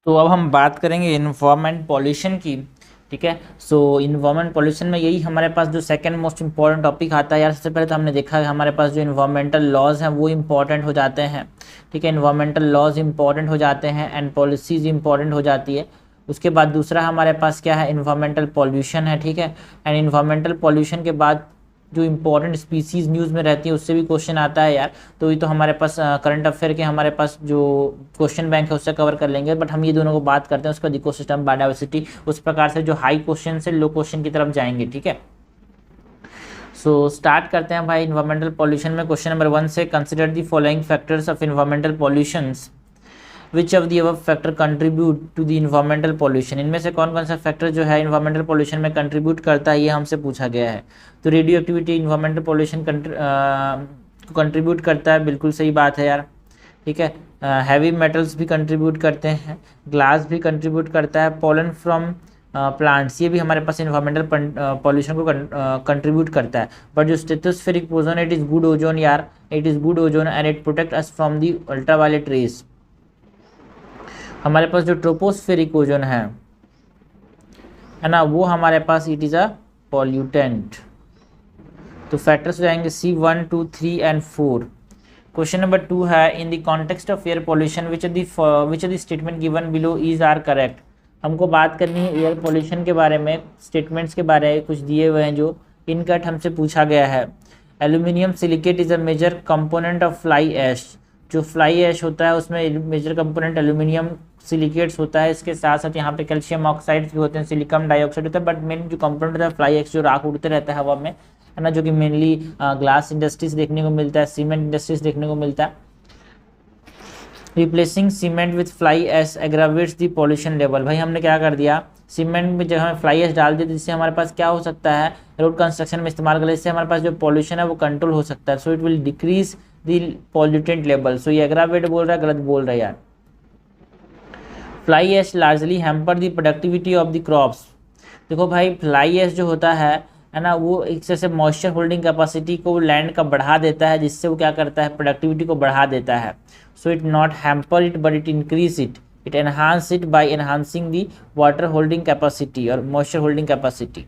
तो अब हम बात करेंगे इन्वायरमेंट पॉल्यूशन की। ठीक है, सो इन्वायरमेंट पॉल्यूशन में यही हमारे पास जो सेकंड मोस्ट इंपॉर्टेंट टॉपिक आता है यार। सबसे पहले तो हमने देखा है हमारे पास जो इन्वायरमेंटल लॉज हैं वो इंपॉर्टेंट हो जाते हैं। ठीक है, इन्वायरमेंटल लॉज इंपॉर्टेंट हो जाते हैं एंड पॉलिसीज इंपॉर्टेंट हो जाती है। उसके बाद दूसरा हमारे पास क्या है, इन्वायरमेंटल पॉल्यूशन है। ठीक है, एंड इन्वायरमेंटल पॉल्यूशन के बाद जो इंपॉर्टेंट स्पीसीज न्यूज़ में रहती है उससे भी क्वेश्चन आता है यार। तो ये तो हमारे पास करंट अफेयर के हमारे पास जो क्वेश्चन बैंक है उससे कवर कर लेंगे, बट हम ये दोनों को बात करते हैं उसका इकोसिस्टम बायोडाइवर्सिटी, उस प्रकार से जो हाई क्वेश्चन से लो क्वेश्चन की तरफ जाएंगे। ठीक है, सो स्टार्ट करते हैं भाई इन्वायरमेंटल पॉल्यूशन में। क्वेश्चन नंबर 1 से, consider the following factors of environmental pollutions, which of the above factor contribute to the environmental pollution. इनमें से कौन कौन सा फैक्टर जो है इन्वायरमेंटल पॉल्यूशन में कंट्रीब्यूट करता है, ये हमसे पूछा गया है। तो रेडियो एक्टिविटी इन्वायरमेंटल पॉल्यूशन को कंट्रीब्यूट करता है, बिल्कुल सही बात है यार। ठीक है, हैवी मेटल्स भी कंट्रीब्यूट करते हैं, ग्लास भी कंट्रीब्यूट करता है, पोलन फ्रॉम प्लांट्स ये भी हमारे पास इन्वायरमेंटल पॉल्यूशन को कंट्रीब्यूट करता है। बट जो stratospheric ozone, it is good ozone यार, it is good ozone and it protect us from the ultraviolet rays. हमारे पास जो ट्रोपोस्फेरिक ओजोन है ना, वो हमारे पास इट इज़ अ पॉल्यूटेंट। तो फैक्टर्स हो जाएंगे C1, 2, 3 एंड 4। क्वेश्चन नंबर 2 है, in the context of air pollution which of the statement given below is are correct. हमको बात करनी है एयर पॉल्यूशन के बारे में, स्टेटमेंट्स के बारे में कुछ दिए हुए हैं जो इनकट हमसे पूछा गया है। Aluminium silicate is a major component of fly ash. जो फ्लाई ऐश होता है उसमें मेजर कंपोनेंट एल्यूमिनियम सिलिकेट्स होता है। इसके साथ साथ यहाँ पे कैल्शियम ऑक्साइड्स भी होते हैं, सिलिकॉन डाइऑक्साइड होता है, बट मेन जो कंपोनेंट होता है फ्लाई ऐश जो राख उड़ते रहता है हवा में, है ना, जो कि मेनली ग्लास इंडस्ट्रीज देखने को मिलता है, सीमेंट इंडस्ट्रीज देखने को मिलता है। Replacing cement with fly ash aggravates the pollution level. भाई हमने क्या कर दिया, सीमेंट में जब हमें फ्लाई ऐश डाल दी तो जिससे हमारे पास क्या हो सकता है, रोड कंस्ट्रक्शन में इस्तेमाल करें, इससे हमारे पास जो पॉल्यूशन है वो कंट्रोल हो सकता है। So it will decrease the pollutant level. So ये एग्रावेट बोल रहा है, गलत बोल रहा है यार। Fly ash largely hamper the productivity of the crops. देखो भाई फ्लाई ऐश जो होता है ना, वो एक तरह से मॉइस्चर होल्डिंग कैपेसिटी को लैंड का बढ़ा देता है, जिससे वो क्या करता है, प्रोडक्टिविटी को बढ़ा देता है। So it not hamper it but it increase it enhance it by enhancing the water holding capacity और मॉइस्चर होल्डिंग कैपेसिटी।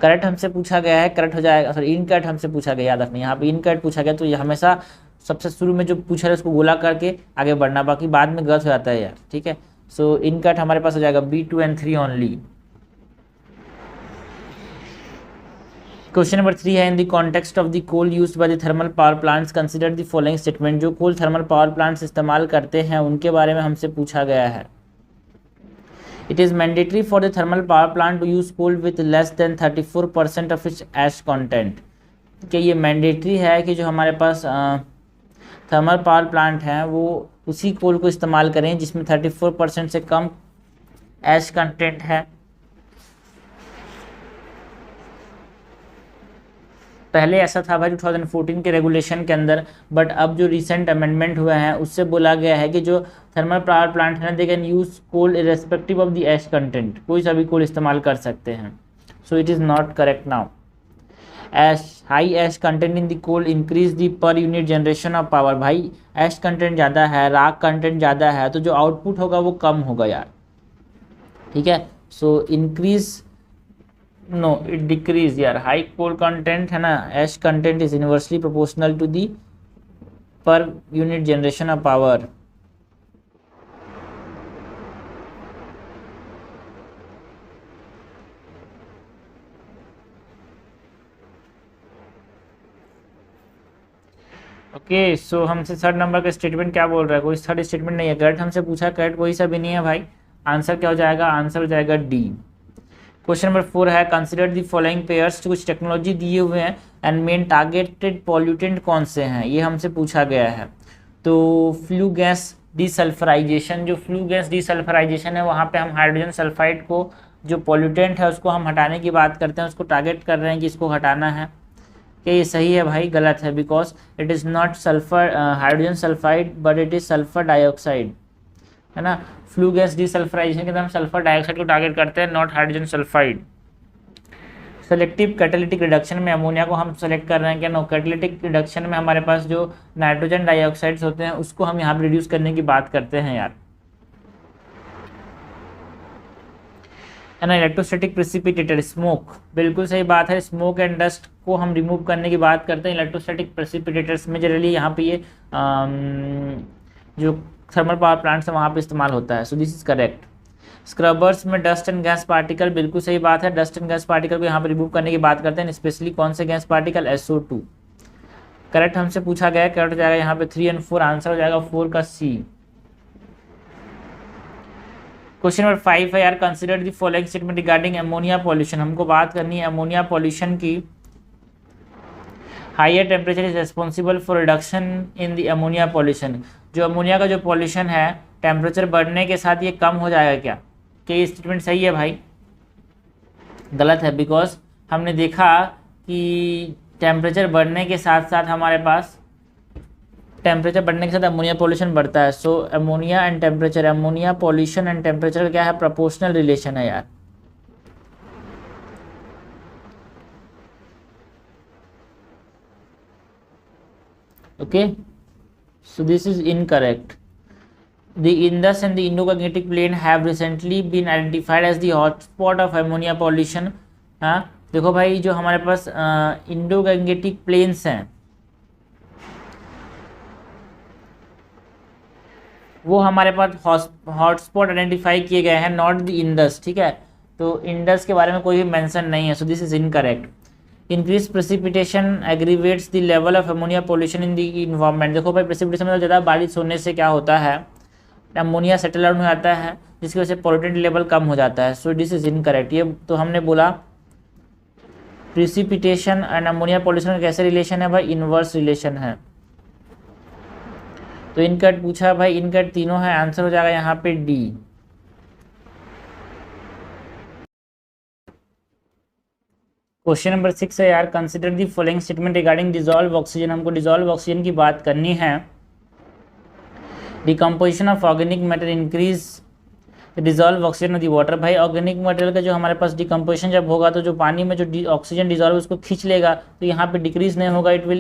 करेक्ट हमसे पूछा गया है, करेक्ट हो जाएगा, सॉरी इनकरेक्ट हमसे पूछा गया, याद रखना यहाँ पे इनकरेक्ट पूछा गया। तो ये हमेशा सबसे शुरू में जो पूछा है उसको गोला करके आगे बढ़ना, बाकी बाद में गलत हो जाता है यार। ठीक है, सो इनकरेक्ट हमारे पास हो जाएगा B2 and 3 only. Question number 3 है, in the context of the coal used by the thermal power plants consider the following statement. जो कोल थर्मल पावर प्लांट्स इस्तेमाल करते हैं उनके बारे में हमसे पूछा गया है। It is mandatory for the thermal power plant to use coal with less than 34% of its ash content. क्या ये मैंडेटरी है कि जो हमारे पास थर्मल पावर प्लांट हैं वो उसी कोल को इस्तेमाल करें जिसमें 34% से कम ऐश कंटेंट है। पहले ऐसा था भाई 2014 के रेगुलेशन के अंदर, बट अब जो रिसेंट अमेंडमेंट हुए हैं उससे बोला गया है कि जो थर्मल पावर प्लांट है ना, they can use coal irrespective of the ash content, कोई सा भी कोल इस्तेमाल कर सकते हैं। So it is not correct now. Ash high ash content in the coal increase the per unit generation of power. भाई ऐश कंटेंट ज़्यादा है, राख कंटेंट ज़्यादा है, तो जो आउटपुट होगा वो कम होगा यार। ठीक है, so increase no it decrease यार। हाई कोल कंटेंट है ना, ash content is inversely proportional to the per unit generation of power. Okay, so हमसे थर्ड नंबर का स्टेटमेंट क्या बोल रहा है, कोई थर्ड स्टेटमेंट नहीं है, करेक्ट हमसे पूछा, करेक्ट कोई सा भी नहीं है भाई। आंसर क्या हो जाएगा, आंसर हो जाएगा D। क्वेश्चन नंबर 4 है, कंसिडर दी फॉलोइंग पेयर्स। कुछ टेक्नोलॉजी दिए हुए हैं एंड मेन टारगेटेड पॉल्यूटेंट कौन से हैं, ये हमसे पूछा गया है। तो फ्लू गैस डीसल्फराइजेशन, जो फ्लू गैस डीसल्फराइजेशन है वहाँ पे हम हाइड्रोजन सल्फाइड को जो पॉल्यूटेंट है उसको हम हटाने की बात करते हैं, उसको टारगेट कर रहे हैं कि इसको हटाना है। क्या ये सही है भाई, गलत है, because it is not sulphur hydrogen sulphide but it is sulphur dioxide, है ना। फ्लू गैस डीसल्फराइजेशन के अंदर हम सल्फर डाइऑक्साइड को टारगेट करते हैं, not hydrogen sulphide. Selective catalytic reduction में अमोनिया को हम सेलेक्ट कर रहे हैं क्या, नो। कैटालिटिक रिडक्शन में हमारे पास जो नाइट्रोजन डाइऑक्साइड्स होते हैं उसको हम यहाँ पर रिड्यूस करने की बात करते हैं यार। है ना। इलेक्ट्रोस्टैटिक प्रेसिपिटेटर स्मोक, बिल्कुल सही बात है। स्मोक एंड डस्ट को हम रिमूव करने की बात करते हैं इलेक्ट्रोस्टैटिक प्रेसिपिटेटर्स में। जनरली यहाँ पे ये जो थर्मल पावर प्लांट्स है वहाँ पे इस्तेमाल होता है। So this is correct. Scrubbers में डस्ट एंड गैस पार्टिकल, बिल्कुल सही बात है। डस्ट एंड गैस पार्टिकल को यहाँ पे रिमूव करने की बात करते हैं, स्पेशली कौन से गैस पार्टिकल, SO2। करेक्ट हमसे पूछा गया, करेक्ट हो जाएगा यहाँ पे 3 और 4, आंसर हो जाएगा 4 का C। क्वेश्चन नंबर 5 है यार, consider the following statement regarding ammonia pollution. हमको बात करनी है अमोनिया पॉल्यूशन की। Higher temperature is responsible for reduction in the ammonia pollution. जो अमोनिया का जो पॉल्यूशन है, टेम्परेचर बढ़ने के साथ ये कम हो जाएगा क्या? ये स्टेटमेंट सही है भाई? गलत है, बिकॉज हमने देखा कि टेम्परेचर बढ़ने के साथ साथ हमारे पास टेम्परेचर बढ़ने के साथ अमोनिया पॉल्यूशन बढ़ता है। So ammonia and temperature, ammonia pollution and temperature का क्या है? प्रोपोर्शनल रिलेशन है यार। Okay, so this is incorrect. The Indus and the Indo-Gangetic Plain have recently been identified as the hotspot of ammonia pollution। हाँ देखो भाई, जो हमारे पास इंडो गंगेटिक प्लेन्स हैं वो हमारे पास हॉटस्पॉट आइडेंटिफाई किए गए हैं, नॉट द इंडस। ठीक है, तो इंडस के बारे में कोई भी मेंशन नहीं है। So this is incorrect. Increase precipitation aggravates the level of ammonia pollution in the environment. देखो भाई, प्रेसिपिटेशन मतलब ज़्यादा बारिश होने से क्या होता है, अमोनिया सेटल डाउन हो जाता है, जिसकी वजह से पोल्यूटेंट लेवल कम हो जाता है। So this is incorrect. ये तो हमने बोला प्रेसिपिटेशन एंड अमोनिया पॉल्यूशन का कैसे रिलेशन है भाई? इनवर्स रिलेशन है। तो इनकट पूछा भाई, इनकट तीनों है, आंसर हो जाएगा यहाँ पे D। क्वेश्चन नंबर 6 है यार, consider the following statement regarding dissolve oxygen. हमको डिजॉल्व ऑक्सीजन की बात करनी है। Decomposition of organic matter increase dissolve oxygen of the water. भाई ऑर्गेनिक मटेरियल का जो हमारे पास डिकम्पोजिशन जब होगा तो जो पानी में जो ऑक्सीजन डिजॉल्व उसको खींच लेगा, तो यहाँ पे डिक्रीज नहीं होगा, इट विल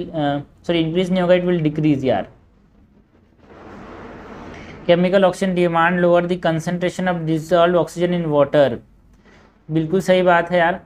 इंक्रीज नहीं होगा, इट विल डिक्रीज यार। Chemical oxygen demand lower the concentration of dissolve oxygen in water. बिल्कुल सही बात है यार।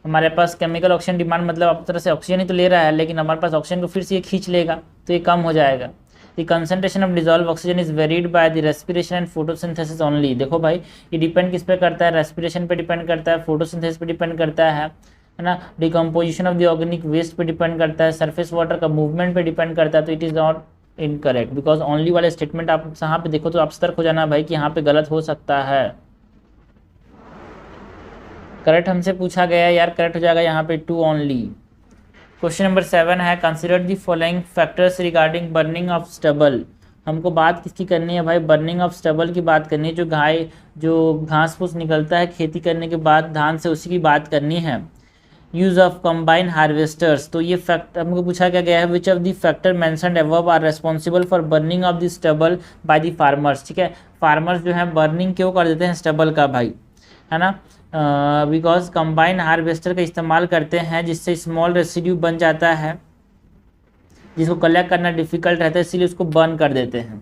हमारे पास केमिकल ऑक्सीजन डिमांड मतलब आप तरह से ऑक्सीजन ही तो ले रहा है, लेकिन हमारे पास ऑक्सीजन को फिर से ये खींच लेगा तो ये कम हो जाएगा। The concentration of dissolve oxygen is varied by the respiration and photosynthesis only. देखो भाई, ये डिपेंड किस पे करता है? रेस्पिरेशन पे डिपेंड करता है, फोटोसिंथेसिस पे डिपेंड करता है ना, decomposition of the organic waste पे डिपेंड करता है, सरफेस वाटर का मूवमेंट पे डिपेंड करता है। तो it is not incorrect, because only वाले स्टेटमेंट आप यहाँ पे देखो तो आप सतर्क हो जाना भाई कि यहाँ पे गलत हो सकता है। करेक्ट हमसे पूछा गया यार, करेक्ट हो जाएगा यहाँ पे 2 ओनली। क्वेश्चन नंबर 7 है, consider the following factors regarding burning of stubble. हमको बात किसकी करनी है भाई? बर्निंग ऑफ स्टबल की बात करनी है। जो घास फूस निकलता है खेती करने के बाद धान से, उसी की बात करनी है। यूज ऑफ कंबाइन हार्वेस्टर्स, तो ये फैक्ट हमको पूछा क्या गया है, which of the factor mentioned above are responsible for burning of the stubble by the farmers. ठीक है, फार्मर्स जो है बर्निंग क्यों कर देते हैं स्टबल का भाई, है ना? बिकॉज कंबाइन हार्वेस्टर का इस्तेमाल करते हैं जिससे स्मॉल रेसिड्यू बन जाता है, जिसको कलेक्ट करना डिफिकल्ट रहता है, इसीलिए उसको बर्न कर देते हैं।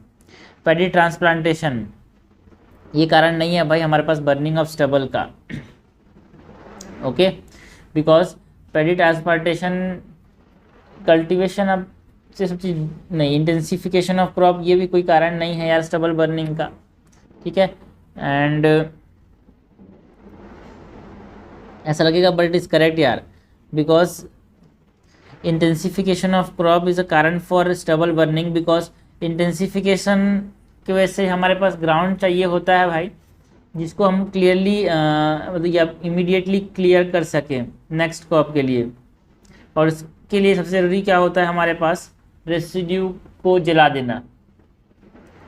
पैडी ट्रांसप्लांटेशन, ये कारण नहीं है भाई हमारे पास बर्निंग ऑफ स्टबल का। Okay, because paddy transplantation cultivation अब से सब चीज़ नहीं, इंटेंसिफिकेशन ऑफ क्रॉप ये भी कोई कारण नहीं है यार स्टबल बर्निंग का। ठीक है, एंड ऐसा लगेगा बट इट इज़ करेक्ट यार, because intensification of crop is a कारण for stubble burning, because intensification की वजह से हमारे पास ग्राउंड चाहिए होता है भाई, जिसको हम क्लियरली मतलब या इमीडिएटली क्लियर कर सकें नेक्स्ट क्रॉप के लिए। और इसके लिए सबसे ज़रूरी क्या होता है हमारे पास? रेसिड्यू को जला देना।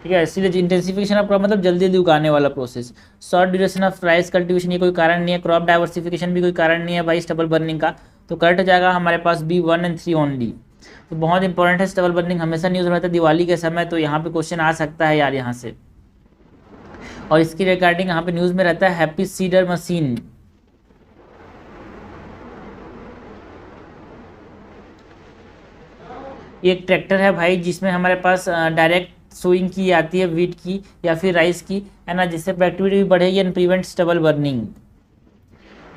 ठीक है, इसीलिए इंटेंसिफिकेशन ऑफ क्रॉप मतलब जल्दी जल्दी उगाने वाला process. Short duration of rice cultivation, ये कोई कारण नहीं है। क्रॉप डाइवर्सिफिकेशन भी कोई कारण नहीं है भाई स्टबल बर्निंग का। तो करेक्ट हो जाएगा हमारे पास B 1 और 3 ओनली। तो बहुत इंपॉर्टेंट है स्टबल बर्निंग, हमेशा न्यूज़ में रहता है दिवाली के समय, तो यहाँ पे क्वेश्चन आ सकता है यार यहाँ से। और इसकी रिगार्डिंग यहाँ पे न्यूज़ में रहता है हैप्पी सीडर मशीन। ये एक ट्रैक्टर है भाई जिसमें हमारे पास डायरेक्ट सोइंग की जाती है वीट की या फिर राइस की, है ना, जिससे प्रोडक्टिविटी भी बढ़ेगी and prevent stubble burning.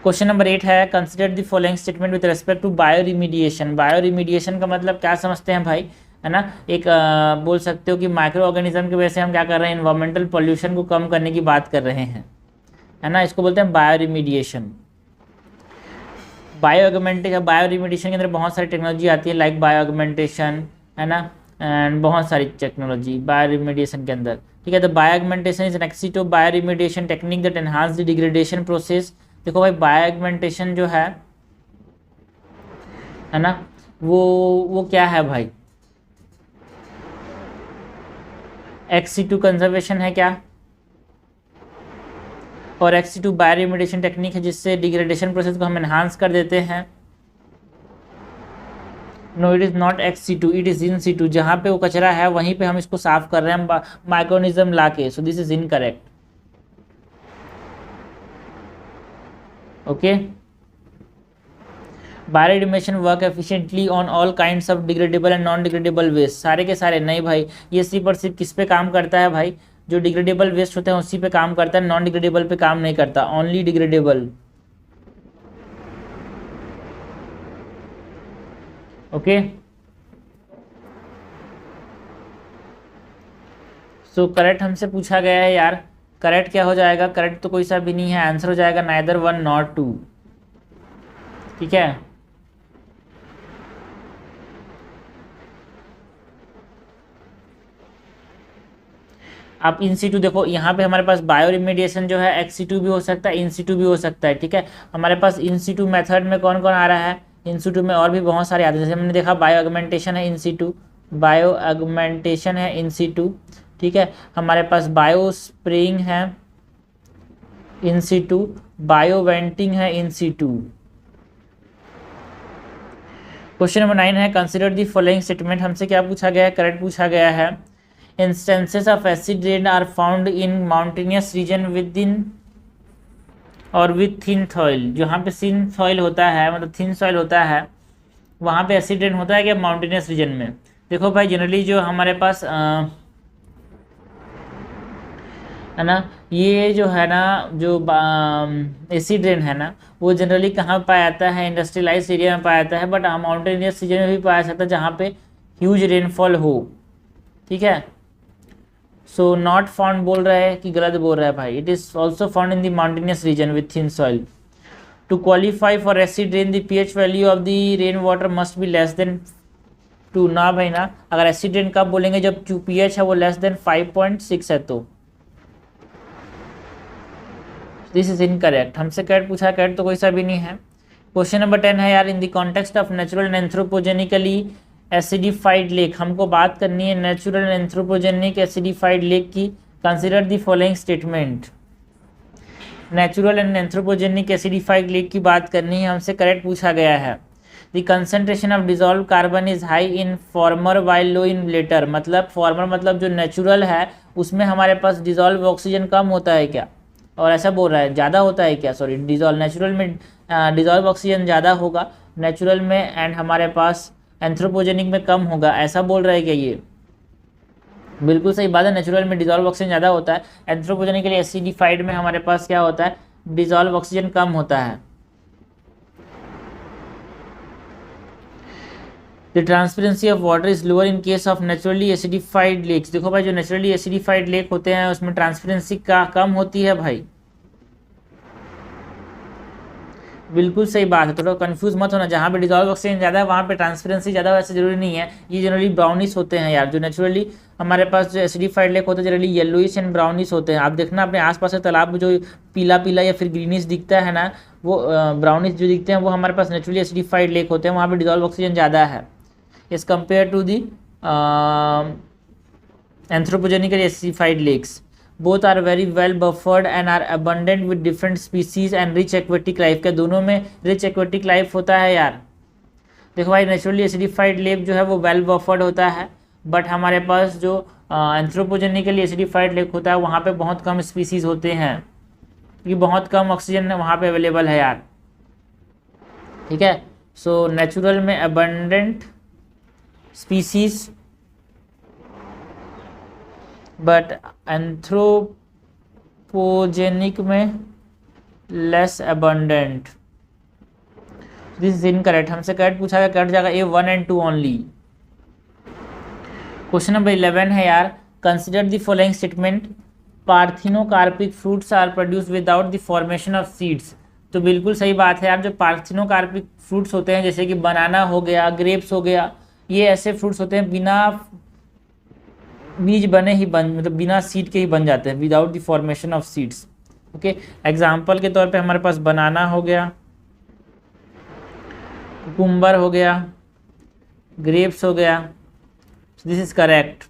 Question number 8 है consider the following statement with respect to bio remediation. Bio remediation का मतलब क्या समझते हैं भाई, है ना, एक बोल सकते हो कि माइक्रो ऑर्गेनिज्म की वजह से हम क्या कर रहे हैं, इन्वायरमेंटल पॉल्यूशन को कम करने की बात कर रहे हैं, है ना, इसको बोलते हैं बायो रिमीडिएशन। बायो रिमीडिएशन के अंदर बहुत सारी टेक्नोलॉजी आती है, लाइक बायो ऑगमेंटेशन, है ना, एंड बहुत सारी टेक्नोलॉजी बायो रिमीडिएशन के अंदर, ठीक है। तो bio augmentation is an ex situ bio remediation technique that enhance the degradation process. देखो भाई बायो ऑगमेंटेशन जो है ना, वो क्या है भाई, एक्सी2 कंजर्वेशन है क्या, और एक्सी2 बायो रिमीडिएशन टेक्निक है जिससे डिग्रेडेशन प्रोसेस को हम एनहांस कर देते हैं। नो इट इज़ नॉट एक्सी2, इट इज़ इन-सिटू। जहाँ पे वो कचरा है वहीं पे हम इसको साफ कर रहे हैं माइक्रोनिज्म ला के, so this is incorrect. Okay, bio remediation work efficiently on all kinds of degradable and non degradable waste. सारे के सारे नहीं भाई, ये सिर्फ किस पे काम करता है भाई, जो डिग्रेडेबल वेस्ट होते हैं उसी पे काम करता है, नॉन डिग्रेडेबल पे काम नहीं करता, only degradable. Okay, so correct हमसे पूछा गया है यार, करेक्ट क्या हो जाएगा, करेक्ट तो कोई सा भी नहीं है, आंसर हो जाएगा नाइदर 1 नॉर 2, ठीक है। आप इन-सिटू देखो, यहाँ पे हमारे पास बायो रिमीडिएशन जो है एक्सी2 भी हो सकता है, इन-सिटू भी हो सकता है, ठीक है। हमारे पास इन-सिटू मेथड में कौन कौन आ रहा है, इन-सिटू में और भी बहुत सारे आते हैं, जैसे हमने देखा बायो ऑगमेंटेशन है इन-सिटू, बायो ऑगमेंटेशन है इन-सिटू, ठीक है। हमारे पास बायो स्प्रेइंग है इन-सिटू, बायो वेंटिंग है इन-सिटू। क्वेश्चन नंबर 9 है कंसिडर दी फॉलोइंग स्टेटमेंट। हमसे क्या पूछा गया है, करेक्ट पूछा गया है। Instances of acid rain are found in mountainous region with in और विथ थिन सॉइल। जहाँ पे थिन सॉइल होता है, मतलब थिन सॉइल होता है, वहाँ पे एसिड रेन होता है क्या माउंटेनियस रीजन में। देखो भाई जनरली जो हमारे पास है ना, ये जो है ना, जो एसिड रेन है ना, वो जनरली कहाँ पाया जाता है, इंडस्ट्रियलाइज एरिया में पाया जाता है, बट माउंटेनियस रीजन में भी पाया सकता है जहाँ पे ह्यूज रेनफॉल हो, ठीक है। सो नॉट फाउंड बोल रहा है कि गलत बोल रहा है भाई, it is also found in the mountainous region with thin soil. To qualify for acid rain the pH value of the rain water must be less than 2। ना भाई ना, अगर एसिड रेन कब बोलेंगे, जब पीएच है वो लेस देन 5.6 है, तो दिस इज इनकरेक्ट। हमसे करेक्ट पूछा, करेक्ट तो कोई सा भी नहीं है। क्वेश्चन नंबर 10 है यार, in the context of natural and anthropogenically acidified lake. हमको बात करनी है natural and anthropogenic acidified lake की। Consider the following statement. Natural and anthropogenic acidified lake की बात करनी है, हमसे करेक्ट पूछा गया है। The concentration of dissolve carbon is high in former while low in latter. मतलब फॉर्मर मतलब जो नेचुरल है उसमें हमारे पास डिजॉल्व ऑक्सीजन कम होता है क्या, और ऐसा बोल रहा है ज़्यादा होता है क्या, सॉरी डिजॉल्व, नेचुरल में डिजॉल्व ऑक्सीजन ज़्यादा होगा नेचुरल में, एंड हमारे पास एंथ्रोपोजेनिक में कम होगा, ऐसा बोल रहा है क्या ये। बिल्कुल सही बात है, नेचुरल में डिजॉल्व ऑक्सीजन ज़्यादा होता है, एंथ्रोपोजेनिक के लिए एसिडिफाइड में हमारे पास क्या होता है, डिजॉल्व ऑक्सीजन कम होता है। The transparency of water is lower in case of naturally acidified lakes. देखो भाई जो नेचुरली एसिडिफाइड लेक होते हैं उसमें ट्रांसपेरेंसी का कम होती है भाई, बिल्कुल सही बात है, थोड़ा कंफ्यूज मत होना। जहाँ पे डिजॉल्व ऑक्सीजन ज़्यादा है वहाँ पे ट्रांसपेरेंसी ज़्यादा, वैसे जरूरी नहीं है, ये जनरली ब्राउनिश होते हैं यार। जो नेचुरली हमारे पास जो एसिडिफाइड लेक होते हैं जनरली येलोइश एंड ब्राउनिश होते हैं। आप देखना अपने आसपास के तालाब में जो पीला पीला या फिर ग्रीनिश दिखता है ना, वो ब्राउनिश जो दिखते हैं वो हमारे पास नेचुरली एसिडिफाइड लेक होते हैं, वहाँ पर डिजॉल्व ऑक्सीजन ज़्यादा है as compare to the anthropogenically acidified lakes. Both are very well buffered and are abundant with different species and rich aquatic life. क्या दोनों में रिच एक्वेटिक लाइफ होता है यार। देखो भाई नेचुरली एसिडिफाइड लेक जो है वो वेल बफर्ड होता है, बट हमारे पास जो एंथ्रोपोजेनिकली एसिडिफाइड लेक होता है वहाँ पे बहुत कम स्पीसीज होते हैं, क्योंकि बहुत कम ऑक्सीजन वहाँ पे अवेलेबल है यार, ठीक है। सो नेचुरल में अबंडेंट स्पीसीज, बट एंथ्रोपोजेनिक में less abundant. This is incorrect. हमसे करेक्ट पूछा गया, करेक्ट जाएगा A 1 and 2 only. Question number 11 है यार, consider the following statement, parthenocarpic fruits are produce without the formation of seeds. तो बिल्कुल सही बात है यार, जो पार्थिनोकार्पिक फ्रूट्स होते हैं जैसे कि बनाना हो गया, ग्रेप्स हो गया, ये ऐसे फ्रूट्स होते हैं बिना बीज बने ही मतलब बिना सीड के ही बन जाते हैं, without the formation of seeds. Okay, example के तौर पे हमारे पास बनाना हो गया, कुकुम्बर हो गया, ग्रेप्स हो गया। This is correct.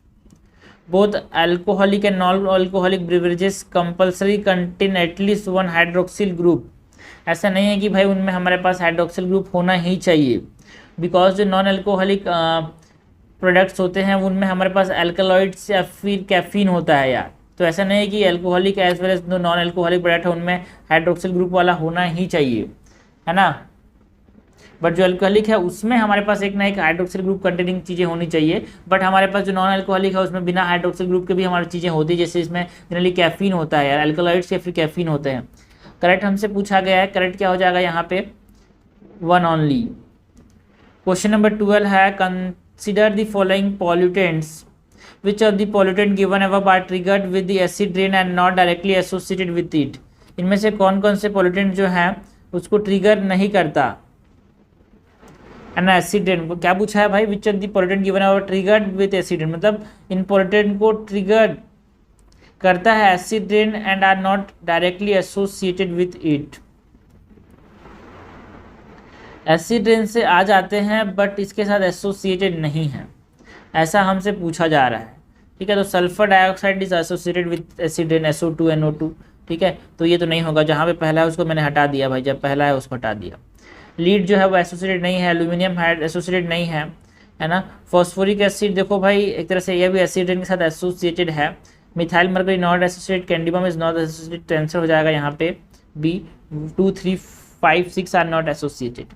Both alcoholic and non alcoholic beverages compulsory contain at least 1 hydroxyl group. ऐसा नहीं है कि भाई उनमें हमारे पास हाइड्रोक्सिल ग्रुप होना ही चाहिए, बिकॉज जो नॉन अल्कोहलिक प्रोडक्ट्स होते हैं उनमें हमारे पास अल्कलॉइड्स या फिर कैफीन होता है यार। तो ऐसा नहीं है कि अल्कोहलिक एज वेल एज जो नॉन अल्कोहलिक प्रोडक्ट है उनमें हाइड्रोक्सिल ग्रुप वाला होना ही चाहिए, है ना। बट जो अल्कोहलिक है उसमें हमारे पास एक ना एक हाइड्रोक्सिल ग्रुप कंटेनिंग चीज़ें होनी चाहिए। बट हमारे पास जो नॉन अल्कोहलिक है उसमें बिना हाइड्रोक्सिल ग्रुप के भी हमारी चीज़ें होती है, जैसे इसमें जनरली कैफीन होता है यार, अल्कलॉइड्स या फिर कैफीन होते हैं। करेक्ट हमसे पूछा गया है, करेक्ट क्या हो जाएगा यहाँ पे 1 ओनली। क्वेश्चन नंबर 12 है, consider the following pollutants, which of the pollutant given above are triggered with the acid rain and not directly associated with it. इनमें से कौन कौन से पॉल्यूटेंट जो है उसको ट्रिगर नहीं करता, है ना, एसिड रेन। क्या पूछा है भाई, which of the pollutant given above triggered with acid rain, मतलब इन पॉल्यूटेंट को ट्रिगर करता है acid rain and are not directly associated with it. Acid rain से आ जाते हैं बट इसके साथ एसोसिएटेड नहीं है, ऐसा हमसे पूछा जा रहा है। ठीक है, तो sulphur dioxide is associated with acid rain SO2 NO2। ठीक है, तो ये तो नहीं होगा, जहाँ पे पहला है उसको मैंने हटा दिया भाई, जब पहला है उसको हटा दिया। लीड जो है वो एसोसिएटेड नहीं है, एल्यूमिनियम हाइड एसोसिएटेड नहीं है ना। फॉस्फोरिक एसिड देखो भाई एक तरह से यह भी एसिड रेन के साथ एसोसिएटेड है। Methyl mercury not associated, cadmium is not associated, तो आंसर हो जाएगा यहाँ पे B. 2, 3, 5, 6 are not associated.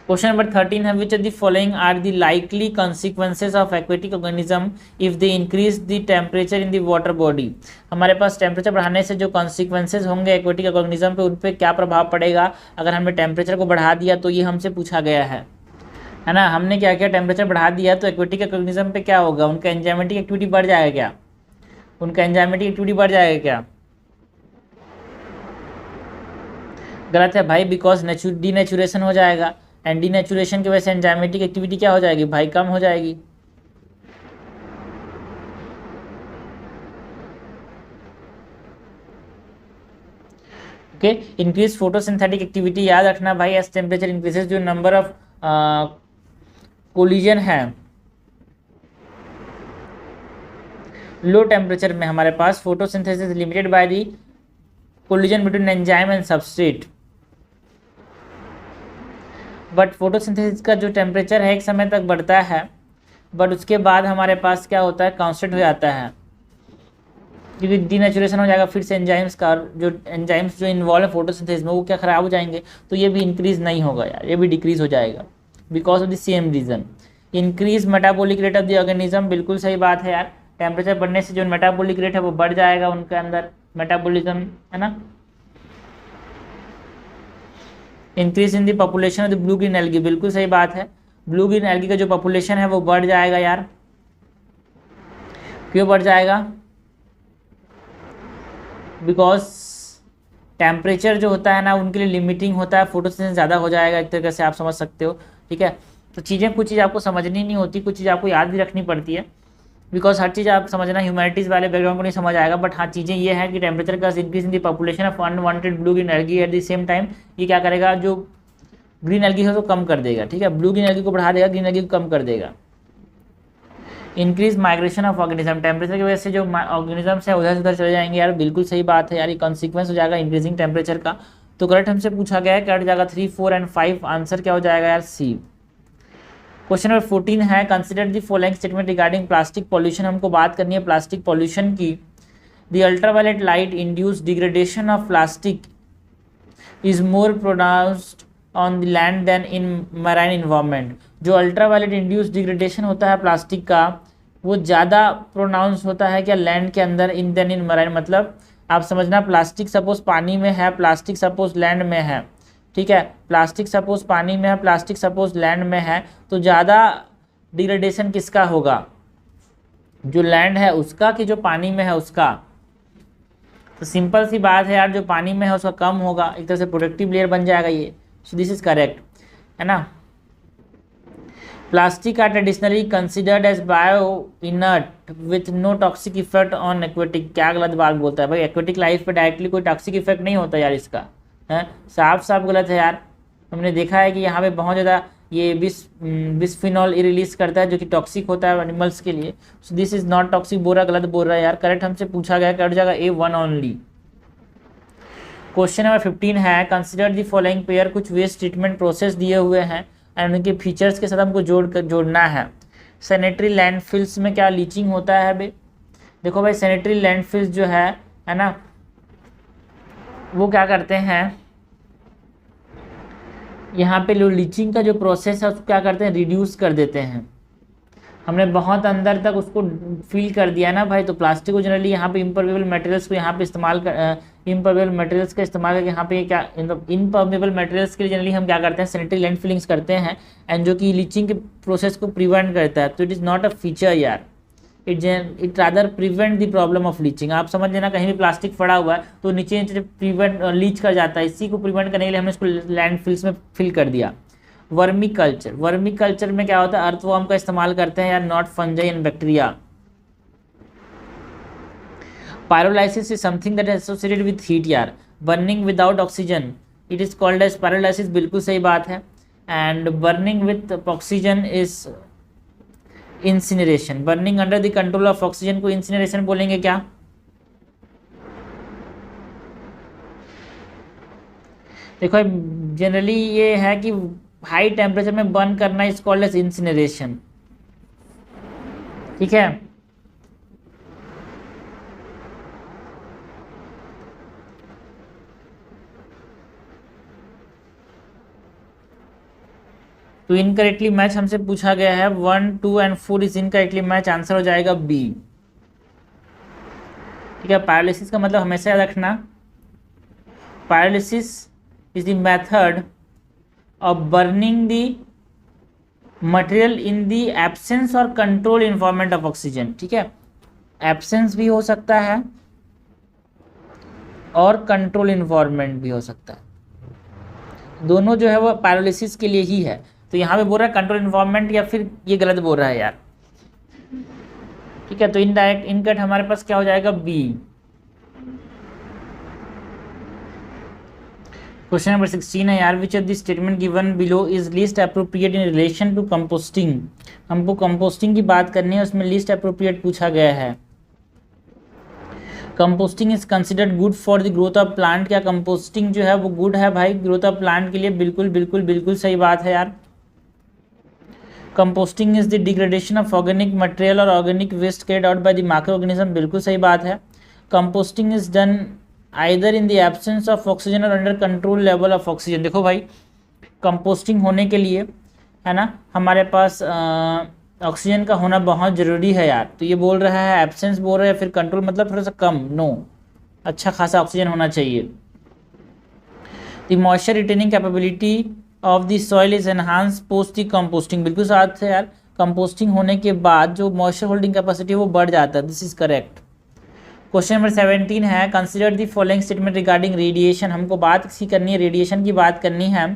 Question number 13 है, which of the following are the likely consequences of aquatic organism if they increase the temperature in the water body. हमारे पास temperature बढ़ाने से जो कॉन्सिक्वेंसेज होंगे एक्वेटिक ऑर्गेनिज्म पे, उन पर क्या प्रभाव पड़ेगा अगर हमने टेम्परेचर को बढ़ा दिया, तो ये हमसे पूछा गया है ना। हमने क्या किया, टेम्परेचर बढ़ा दिया तो एक्वेटिक ऑर्गेनिज्म पे क्या होगा, उनका एंजाइमेटिक एक्टिविटी बढ़ जाएगा क्या, उनका एंजाइमेटिक एक्टिविटी बढ़ जाएगा क्या। गलत है भाई, बिकॉज डीनेचुरेशन हो जाएगा, एंड डीनेचुरेशन की वजह से एंजाइमेटिक एक्टिविटी क्या हो जाएगी भाई, कम हो जाएगी। ओके, इंक्रीज फोटोसिंथेटिक एक्टिविटी, याद रखना भाई, एज टेम्परेचर इंक्रीजेस जो नंबर ऑफ कोलिजन है लो टेम्परेचर में, हमारे पास photosynthesis limited by the collision between enzyme and substrate. But photosynthesis का जो टेम्परेचर है एक समय तक बढ़ता है, बट उसके बाद हमारे पास क्या होता है, कांस्टेंट हो जाता है, क्योंकि डीनेचुरेशन हो जाएगा फिर से एंजाइम्स का, जो एंजाइम्स जो इन्वॉल्व है फोटोसिंथेसिस में वो क्या खराब हो जाएंगे, तो ये भी इंक्रीज नहीं होगा यार, ये भी डिक्रीज हो जाएगा because of the same reason. Increase metabolic rate of the organism, बिल्कुल सही बात है यार, टेम्परेचर बढ़ने से जो मेटाबॉलिक रेट है वो बढ़ जाएगा, उनके अंदर मेटाबॉलिज्म, है ना। Increase in the population of the blue green algae, बिल्कुल सही बात है, ब्लू ग्रीन एल्गी का जो पॉपुलेशन है वो बढ़ जाएगा यार। क्यों बढ़ जाएगा, बिकॉज टेम्परेचर जो होता है ना उनके लिए लिमिटिंग होता है, फोटोसिंथेसिस ज़्यादा हो जाएगा, एक तरीके से आप समझ सकते हो। ठीक है, तो चीज़ें कुछ चीज़ आपको समझनी नहीं होती, कुछ चीज़ आपको याद भी रखनी पड़ती है, बिकॉज हर चीज़ आप समझना ह्यूमैनिटीज़ वाले बैकग्राउंड को नहीं समझ आएगा। बट हाँ, चीज़ें ये है कि टेम्परेचर का increase in the population of unwanted blue green algae at the same time, ये क्या करेगा, जो ग्रीन एल्गी है उसको कम कर देगा। ठीक है, ब्लू ग्रीन एल्गी को बढ़ा देगा, ग्रीन एल्गी को कम कर देगा। Increase migration of organism, temperature की वजह से जो ऑर्गेनिजम्स है उधर से उधर चले जाएंगे यार, बिल्कुल सही बात है यार, ये कॉन्सिक्वेंस हो जाएगा इंक्रीजिंग टेम्परेचर का। तो करेक्ट हमसे पूछा गया है, करेक्ट जाएगा 3, 4 एंड 5, आंसर क्या हो जाएगा यार सी। क्वेश्चन नंबर 14 है, consider the following statement regarding plastic pollution. हमको बात करनी है प्लास्टिक पॉल्यूशन की। The ultraviolet light induce degradation of plastic is more pronounced on the land than in marine environment. जो अल्ट्रावायलेट इंड्यूस डिग्रेडेशन होता है plastic का वो ज़्यादा प्रोनाउंस होता है क्या लैंड के अंदर इन देन इन मैराइन, मतलब आप समझना, प्लास्टिक सपोज पानी में है, प्लास्टिक सपोज लैंड में है, ठीक है, प्लास्टिक सपोज पानी में है, प्लास्टिक सपोज लैंड में है, तो ज़्यादा डिग्रेडेशन किसका होगा, जो लैंड है उसका कि जो पानी में है उसका। तो सिंपल सी बात है यार, जो पानी में है उसका कम होगा, एक तरह से प्रोटेक्टिव लेयर बन जाएगा ये। सो दिस इज करेक्ट, है ना। Plastic are traditionally considered as bio inert with no toxic effect on aquatic. क्या गलत बात बोलता है भाई, एक्वेटिक लाइफ पे डायरेक्टली कोई टॉक्सिक इफेक्ट नहीं होता यार इसका, है साफ साफ गलत है यार। हमने देखा है कि यहाँ पे बहुत ज़्यादा ये बिस्फिनॉल रिलीज करता है जो कि टॉक्सिक होता है एनिमल्स के लिए। सो दिस इज नॉट टॉक्सिक, बोल रहा गलत बोल रहा है यार। करेक्ट हमसे पूछा गया, कट जाएगा A1 ओनली। क्वेश्चन नंबर 15 है, कंसिडर दी फॉलोइंग पेयर। कुछ वेस्ट ट्रीटमेंट प्रोसेस दिए हुए हैं एंड उनके फीचर्स के साथ हमको जोड़ना है। सैनिटरी लैंडफिल्स में क्या लीचिंग होता है बे? देखो भाई, सैनिटरी लैंडफिल्स जो है ना, वो क्या करते हैं, यहाँ पे जो लीचिंग का जो प्रोसेस है उसको क्या करते हैं, रिड्यूस कर देते हैं। हमने बहुत अंदर तक उसको फिल कर दिया ना भाई, तो प्लास्टिक को जनरली यहाँ पे इम्परमेबल मटेरियल्स को यहाँ पे इस्तेमाल कर, इम्परमेबल मटेरियल्स का इस्तेमाल करके यहाँ पे क्या, इम्परमेबल मटेरियल्स के लिए जनरली हम क्या करते हैं, सैनिटरी लैंड फिलिंग्स करते हैं एंड जो कि लीचिंग के प्रोसेस को प्रिवेंट करता है। तो it is not a feature यार, it rather prevent the problem of leaching. आप समझ लेना, कहीं भी प्लास्टिक पड़ा हुआ है तो नीचे नीचे प्रिवेंट लीच कर जाता है, इसी को प्रिवेंट करने के लिए हमने इसको लैंड फिल्स में फिल कर दिया। वर्मी कल्चर, वर्मी कल्चर में क्या होता है, अर्थवॉर्म का इस्तेमाल करते हैं यार, not fungi and bacteria. Pyrolysis is something that is associated with heat यार, burning without oxygen, it is called as pyrolysis, बिल्कुल सही बात है। And burning with oxygen is incineration, burning under the control of oxygen को incineration बोलेंगे क्या? देखो generally ये है कि हाई टेम्परेचर में बर्न करना इज कॉल्ड एज इंसिनरेशन, ठीक है। तो इनकरेक्टली मैच हमसे पूछा गया है, 1, 2 and 4 is incorrectly match, answer हो जाएगा बी, ठीक है। पैरालिसिस का मतलब हमेशा याद रखना, paralysis is the method of burning the material in the absence और कंट्रोल इन्वायरमेंट ऑफ ऑक्सीजन, ठीक है। एब्सेंस भी हो सकता है और कंट्रोल इन्वायरमेंट भी हो सकता है, दोनों जो है वो पैरालिसिस के लिए ही है। तो यहाँ पे बोल रहा है कंट्रोल इन्वायरमेंट, या फिर ये गलत बोल रहा है यार, ठीक है। तो इनडायरेक्ट इनकट हमारे पास क्या हो जाएगा, बी। क्वेश्चन नंबर 16 है यार, which of the statement given below is least appropriate in relation to composting. हमको कंपोस्टिंग की बात करनी है, उसमें लीस्ट अप्रोप्रिएट पूछा गया है। Composting is considered good for the growth of plant, क्या कंपोस्टिंग जो है वो गुड है भाई ग्रोथ ऑफ प्लांट के लिए? बिल्कुल बिल्कुल बिल्कुल सही बात है यार। Composting is the degradation of organic material और organic waste carried out by the microorganism, बिल्कुल सही बात है। Composting is done either in the absence of oxygen और under control level of oxygen. देखो भाई, कंपोस्टिंग होने के लिए है ना हमारे पास ऑक्सीजन का होना बहुत ज़रूरी है यार। तो ये बोल रहा है एब्सेंस बोल रहा है, फिर कंट्रोल मतलब थोड़ा सा कम, नो, अच्छा खासा ऑक्सीजन होना चाहिए। The moisture retaining capability of the soil is enhance post the composting, बिल्कुल साथ है यार। कंपोस्टिंग होने के बाद जो मॉइस्चर होल्डिंग कैपेसिटी है वो बढ़ जाता है, this is correct. Question number 17 है, consider the following statement regarding radiation. हमको बात इसी करनी है, रेडिएशन की बात करनी है।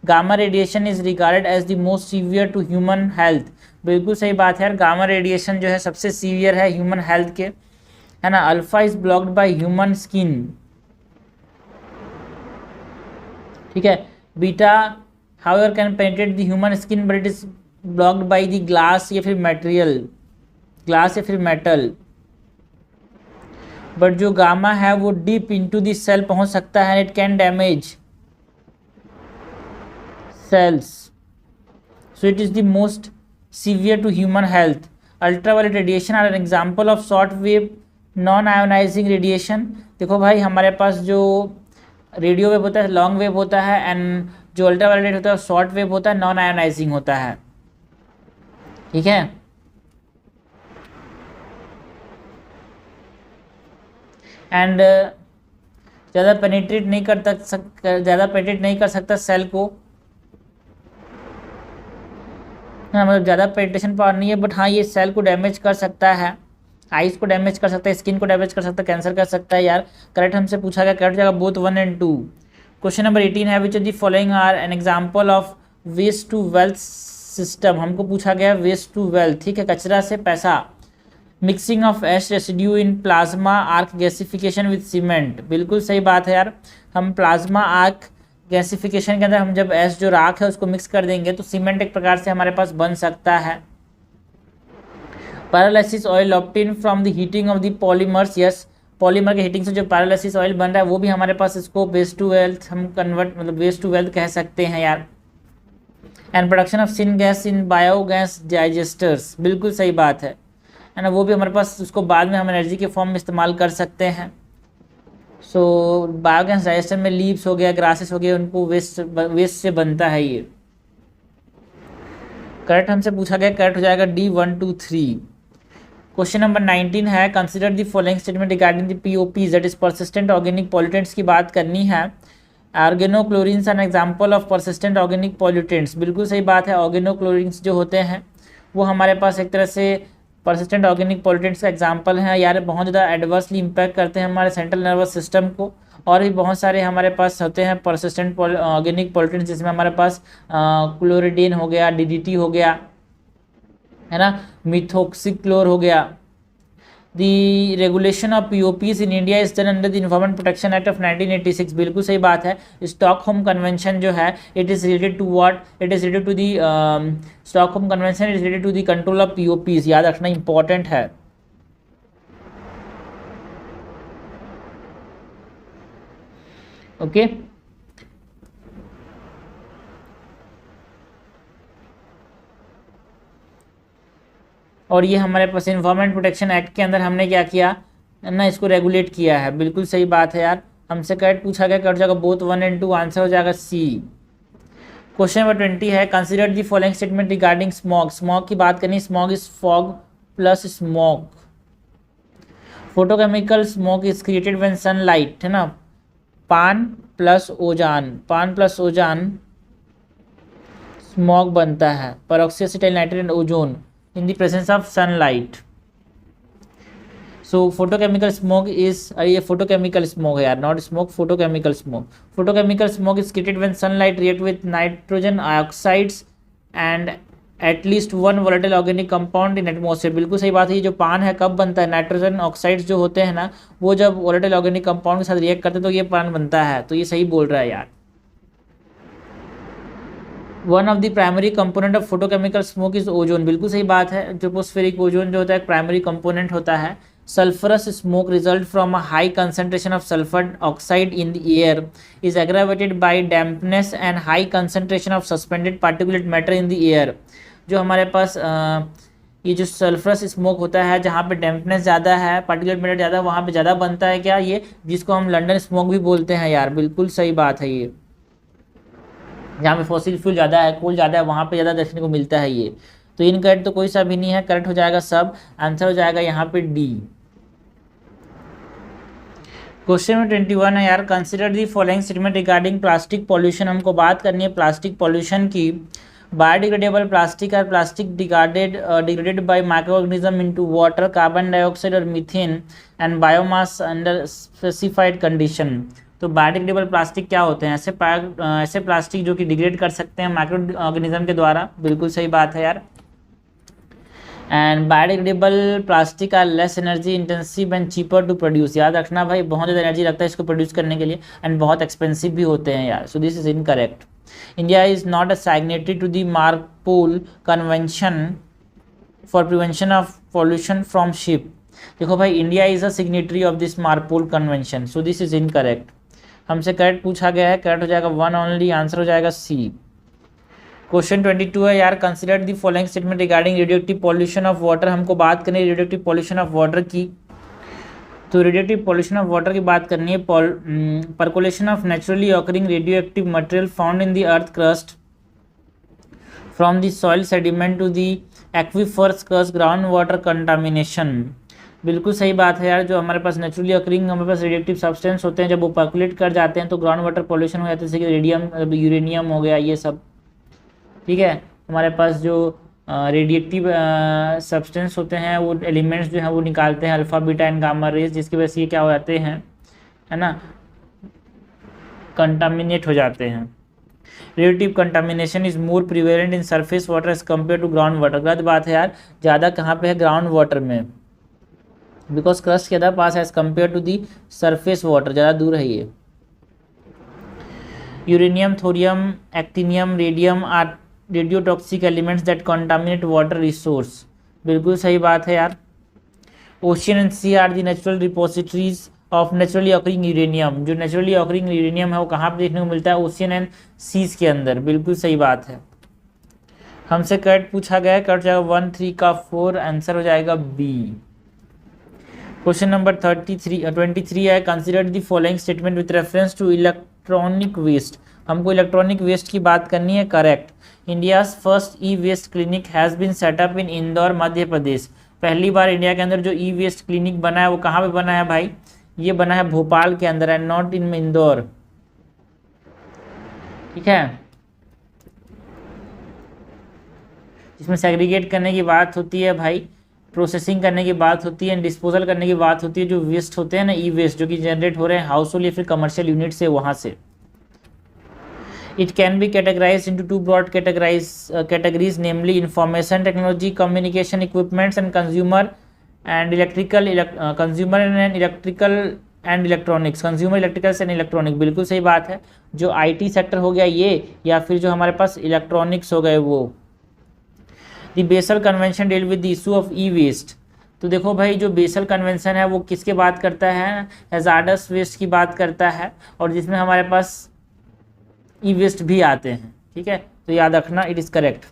Gamma radiation is regarded as the most severe to human health, बिल्कुल सही बात है। गामा रेडिएशन जो है सबसे सीवियर है ह्यूमन हेल्थ के, है ना। Alpha is blocked by human skin, ठीक है। Beta however can penetrate the human skin but it is blocked by the glass या फिर मटेरियल, ग्लास या फिर मेटल। बट जो गामा है वो डीप इनटू द सेल पहुंच सकता है, it can damage cells, so it is the most severe to human health. Ultraviolet radiation are an example of short wave non ionizing radiation. देखो भाई, हमारे पास जो रेडियो वेव होता है लॉन्ग वेव होता है, एंड जो अल्ट्रावायलेट होता है शॉर्ट वेव होता है, नॉन आयोनाइजिंग होता है, ठीक है। एंड ज़्यादा पेनिट्रेट नहीं कर सकता सेल को, हाँ मतलब ज़्यादा पेनिट्रेशन पावर नहीं है, बट हाँ ये सेल को डैमेज कर सकता है, आइस को डैमेज कर सकता है, स्किन को डैमेज कर सकता है, कैंसर कर सकता है यार। करेक्ट हमसे पूछा गया, करेक्ट जाएगा बोथ 1 and 2। क्वेश्चन नंबर 18 है which of the following are an example of waste to wealth system. हमको पूछा गया वेस्ट टू वेल्थ, ठीक है, कचरा से पैसा। Mixing of ash residue in plasma arc gasification with cement, बिल्कुल सही बात है यार। हम प्लाज्मा आर्क गैसिफिकेशन के अंदर हम जब एश जो राख है उसको मिक्स कर देंगे तो सीमेंट एक प्रकार से हमारे पास बन सकता है। Paralysis oil obtain from the heating of the polymers, yes polymer के हीटिंग से जो पैरालिसिस ऑयल बन रहा है वो भी हमारे पास, इसको वेस्ट टू वेल्थ हम कन्वर्ट मतलब वेस्ट टू वेल्थ कह सकते हैं यार। And production of syn gas in biogas digesters, बिल्कुल सही बात है ना, वो भी हमारे पास उसको बाद में हम एनर्जी के फॉर्म में इस्तेमाल कर सकते हैं। सो बायोगैस डाइजेस्टर में लीव्स हो गया, ग्रासेस हो गए, उनको वेस्ट से बनता है ये। करेक्ट हमसे पूछा गया, करेक्ट हो जाएगा D 1 2 3। क्वेश्चन नंबर 19 है consider the following statement regarding the POPs that is persistent organic pollutants की बात करनी है। Organochlorines an example of persistent organic pollutants, बिल्कुल सही बात है। ऑर्गेनोक्लोरिन्स जो होते हैं वो हमारे पास एक तरह से परसिस्टेंट ऑर्गेनिक पॉल्यूटेंट्स का एग्जांपल है यार, बहुत ज़्यादा एडवर्सली इम्पैक्ट करते हैं हमारे सेंट्रल नर्वस सिस्टम को। और भी बहुत सारे हमारे पास होते हैं परसिस्टेंट ऑर्गेनिक पॉल्यूटेंट्स, जिसमें हमारे पास क्लोरिडीन हो गया, DDT हो गया, है ना, मिथोक्सिक्लोर हो गया। The regulation of POPs in India is done under the environment protection act of 1986, बिल्कुल सही बात है। स्टॉकहोम कन्वेंशन जो है it is related to what, it is related to the Stockholm convention is related to the control of POPs, याद रखना important है। Okay और ये हमारे पास इन्वायरमेंट प्रोटेक्शन एक्ट के अंदर हमने क्या किया ना, इसको रेगुलेट किया है, बिल्कुल सही बात है यार। हमसे करेक्ट पूछा गया, कट जाएगा बोथ 1 and 2, आंसर हो जाएगा C। क्वेश्चन नंबर 20 है consider the following statement regarding smog. Smog की बात करनी, smog is fog plus smoke. Photochemical smoke is created when sunlight, है ना, पान प्लस ओजान स्मॉग बनता है, peroxyacetyl nitrate and ozone in the presence of sunlight. So photochemical smoke is, ये photochemical smoke है यार, not smoke, photochemical smoke. Photochemical smoke is created when sunlight react with nitrogen oxides and at least one volatile organic compound in atmosphere, बिल्कुल सही बात है। ये जो पान है कब बनता है, नाइट्रोजन ऑक्साइड्स जो होते हैं ना, वो जब volatile organic compound के साथ रिएक्ट करते हैं तो ये पान बनता है, तो ये सही बोल रहा है यार। One of the primary component of photochemical smoke is ozone, बिल्कुल सही बात है। ट्रोपोस्फेरिक ओजोन जो होता है एक प्राइमरी कंपोनेंट होता है। Sulphurous smoke result from a high concentration of sulphur oxide in the air is aggravated by dampness and high concentration of suspended particulate matter in the air. जो हमारे पास ये जो सल्फरस स्मोक होता है, जहाँ पे डैम्पनेस ज़्यादा है, पार्टिकुलेट मैटर ज़्यादा, वहाँ पे ज़्यादा बनता है क्या ये, जिसको हम लंदन स्मोक भी बोलते हैं यार, बिल्कुल सही बात है। ये जहाँ पे फॉसिल फ्यूल ज़्यादा है, कोल ज़्यादा है, वहाँ पे ज़्यादा देखने को मिलता है ये। तो इनकरेक्ट तो कोई सा भी नहीं है, करेक्ट हो जाएगा सब, आंसर हो जाएगा यहाँ पे D। क्वेश्चन में 21 है यार consider the following statement regarding plastic pollution. हमको बात करनी है प्लास्टिक पॉल्यूशन की। Biodegradable plastic are plastic degraded by microorganism into water, carbon dioxide और methane and biomass under specified condition. तो बायोडिग्रेडेबल प्लास्टिक क्या होते हैं, ऐसे प्लास्टिक जो कि डिग्रेड कर सकते हैं माइक्रो ऑर्गेनिज्म के द्वारा, बिल्कुल सही बात है यार। And biodegradable plastic are less energy intensive and cheaper to produce, याद रखना भाई, बहुत ज़्यादा एनर्जी लगता है इसको प्रोड्यूस करने के लिए, एंड बहुत एक्सपेंसिव भी होते हैं यार। So this is incorrect. India is not a signatory to the MARPOL convention for prevention of pollution from ship. देखो भाई, India is a signatory of this MARPOL convention, so this is incorrect. हमसे correct पूछा गया है, correct हो जाएगा 1 only, answer हो जाएगा C। क्वेश्चन 22 है यार consider the following statement regarding radioactive pollution of water. हमको बात करनी है रेडियोएक्टिव पॉल्यूशन ऑफ वाटर की। तो रेडियोएक्टिव पॉल्यूशन ऑफ वाटर की बात करनी है, percolation of naturally occurring radioactive material found in the earth crust from the soil sediment to the aquifers cause ground water contamination. बिल्कुल सही बात है यार। जो हमारे पास नेचुरली अकरिंग हमारे पास रेडिएक्टिव सब्सटेंस होते हैं, जब वो पर्कुलेट कर जाते हैं तो ग्राउंड वाटर पॉल्यूशन हो जाता है, जैसे कि रेडियम यूरेनियम हो गया ये सब। ठीक है, हमारे पास जो रेडिएक्टिव सब्सटेंस होते हैं वो एलिमेंट्स जो हैं वो निकालते हैं alpha beta and gamma rays, जिसकी वजह से ये क्या हो जाते हैं, है ना, कंटामिनेट हो जाते हैं। Radiative contamination is more prevalent in surface water as compare to ground water. गलत बात है यार, ज़्यादा कहाँ पे है, ग्राउंड वाटर में, बिकॉज क्रस्ट के अंदर पास as compare to the surface water, ज़्यादा दूर है ये। Uranium, thorium, actinium, radium are radiotoxic elements that contaminate water resource. बिल्कुल सही बात है यार। Ocean and sea are the natural repositories of naturally occurring uranium. जो नेचुरली ऑकरिंग यूरेनियम है वो कहाँ पर देखने को मिलता है, ओशियन एंड सीज के अंदर। बिल्कुल सही बात है। हमसे कट पूछा गया है, कट जाएगा 1 3 का 4, आंसर हो जाएगा बी। क्वेश्चन नंबर 23 है, consider the following statement with reference to electronic waste. हमको इलेक्ट्रॉनिक वेस्ट की बात करनी है। Correct. India's first e waste clinic has been set up in Indore Madhya Pradesh. पहली बार इंडिया के अंदर जो ई वेस्ट क्लिनिक बना है वो कहाँ पे बना है भाई, ये बना है भोपाल के अंदर एंड नॉट इन इंदौर। ठीक है, इसमें सेग्रीगेट करने की बात होती है भाई, प्रोसेसिंग करने की बात होती है, डिस्पोजल करने की बात होती है। जो वेस्ट होते हैं ना, ई वेस्ट जो कि जनरेट हो रहे हैं हाउस होल्ड या फिर कमर्शियल यूनिट से, वहाँ से। It can be categorize into 2 broad categories namely information technology, communication equipments and consumer and electrical and electronics. Consumer electricals and electronic, बिल्कुल सही बात है। जो IT सेक्टर हो गया ये, या फिर जो हमारे पास इलेक्ट्रॉनिक्स हो गए वो। The Basel convention deal with the issue of e waste. तो देखो भाई, जो बेसल कन्वेंशन है वो किसके बात करता है, हैजार्डस वेस्ट की बात करता है, और जिसमें हमारे पास ई वेस्ट भी आते हैं। ठीक है, तो याद रखना, it is correct.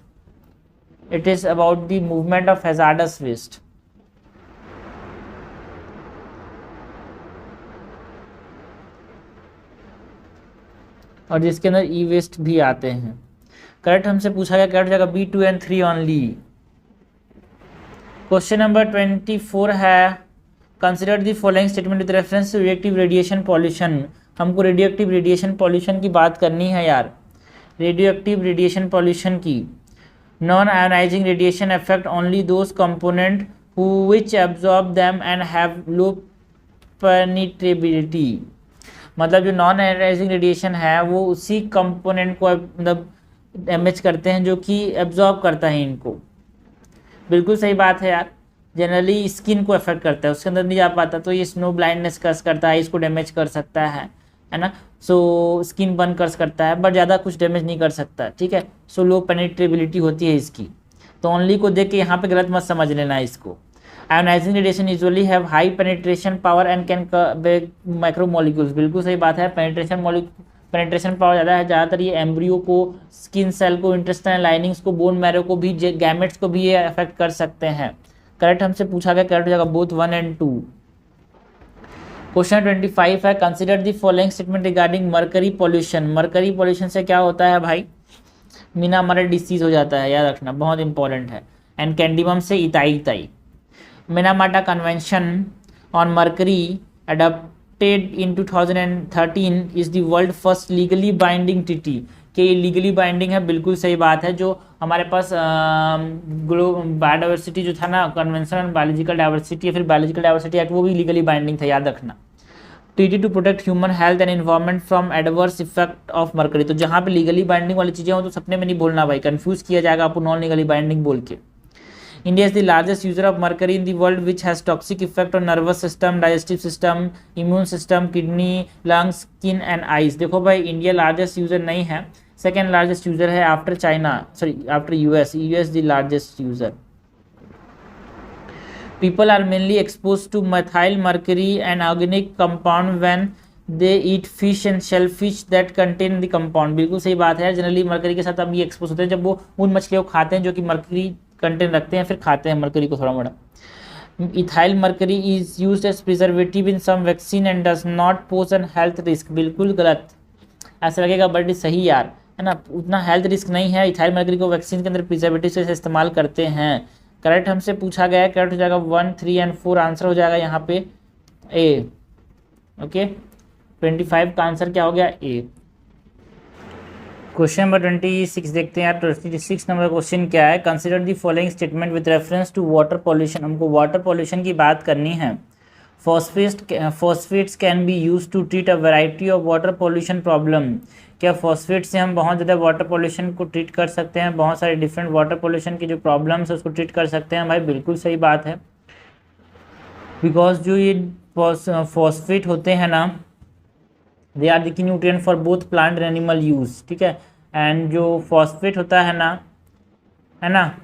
It is about the movement of hazardous waste. और जिसके अंदर ई वेस्ट भी आते हैं। करेक्ट हमसे पूछा गया, करेक्ट हो जाएगा B2 and 3 only. Question number 24 है, consider the following statement with reference to radioactive radiation pollution. हमको रेडियोएक्टिव रेडिएशन पॉल्यूशन की बात करनी है यार, रेडियोएक्टिव रेडिएशन पॉल्यूशन की। Non ionizing radiation affect only those component who which absorb them and have low penetrability. मतलब जो non ionising radiation है वो उसी कंपोनेंट को मतलब डैमेज करते हैं जो कि एब्जॉर्ब करता है इनको। बिल्कुल सही बात है यार। जनरली स्किन को अफेक्ट करता है, उसके अंदर नहीं जा पाता, तो ये स्नो ब्लाइंडनेस कस करता है, इसको डैमेज कर सकता है ना। सो स्किन बर्न कर सकता है, बट ज़्यादा कुछ डैमेज नहीं कर सकता। ठीक है, सो लो पेनिट्रेबिलिटी होती है इसकी। तो ओनली को देख के यहाँ पे गलत मत समझ लेना इसको। Ionising radiation usually have high penetration power and can micromolecules. बिल्कुल सही बात है, पेनिट्रेशन पावर ज़्यादा है। ज़्यादातर ये एम्ब्रियो को, स्किन सेल को, इंटेस्टाइन लाइनिंग्स को, बोन मैरो को भी, गैमेट्स को भी ये अफेक्ट कर सकते हैं। करेक्ट हमसे पूछा गया, करेक्ट हो जाएगा बोथ 1 and 2। क्वेश्चन 25 है, consider the following statement regarding mercury pollution. Mercury pollution से क्या होता है भाई, मीना मरे डिसीज हो जाता है, याद रखना, बहुत इंपॉर्टेंट है। एंड कैंडिमम से इताई। Minamata convention on mercury adopted in 2013 is the world first legally binding treaty। कि लीगली बाइंडिंग है, बिल्कुल सही बात है। जो हमारे पास बायोडाइवर्सिटी जो था ना, कन्वेंशन ऑन बायोलॉजिकल डाइवर्सिटी या फिर बायोलॉजिकल डाइवर्सिटी एक्ट, वो भी लीगली बाइंडिंग था, याद रखना। Treaty to protect human health and environment from adverse effect of mercury. तो जहाँ पे लीगली बाइंडिंग वाली चीज़ें हो तो सपने में नहीं बोलना भाई, कंफ्यूज किया जाएगा आपको नॉन लीगली बाइंडिंग बोल के। India is the largest user of mercury in the world, which has toxic effect on nervous system, digestive system, immune system, kidney, lungs, skin and eyes। देखो भाई, इंडिया लार्जेस्ट यूजर नहीं है, second largest user है after China, sorry after US the largest user. People are mainly exposed to methyl mercury, an organic compound, when they eat fish and shellfish that contain the compound। बिल्कुल सही बात है, generally mercury के साथ अब ये expose होते हैं जब वो उन मछलियों को खाते हैं जो कि मरकरी कंटेंट रखते हैं, फिर खाते हैं मरकरी को थोड़ा मोड़ा। Ethyl mercury is used as preservative in some vaccine and does not pose an health risk. बिल्कुल गलत, ऐसा लगेगा बट सही यार, है ना, उतना हेल्थ रिस्क नहीं है। इथाइल मरकरी को वैक्सीन के अंदर प्रिजर्वेटिव से इस्तेमाल करते हैं, करेक्ट हमसे पूछा गया है, करेक्ट हो जाएगा 1, 3 एंड 4, आंसर हो जाएगा यहाँ पे ए। ओके 25 का आंसर क्या हो गया ए। क्वेश्चन नंबर 26 देखते हैं यार। 26 नंबर क्वेश्चन क्या है, consider the following statement with reference to water pollution. हमको वाटर पॉल्यूशन की बात करनी है। Phosphates can be use to treat a variety of water pollution problem. क्या फॉस्फेट से हम बहुत ज़्यादा वाटर पॉल्यूशन को ट्रीट कर सकते हैं, बहुत सारे डिफरेंट वाटर पॉल्यूशन की जो प्रॉब्लम्स है उसको ट्रीट कर सकते हैं। भाई बिल्कुल सही बात है, बिकॉज जो ये फॉस्फेट होते हैं ना, they are the key nutrient for both plant and animal use, ठीक है। एंड जो फॉस्फेट होता है ना,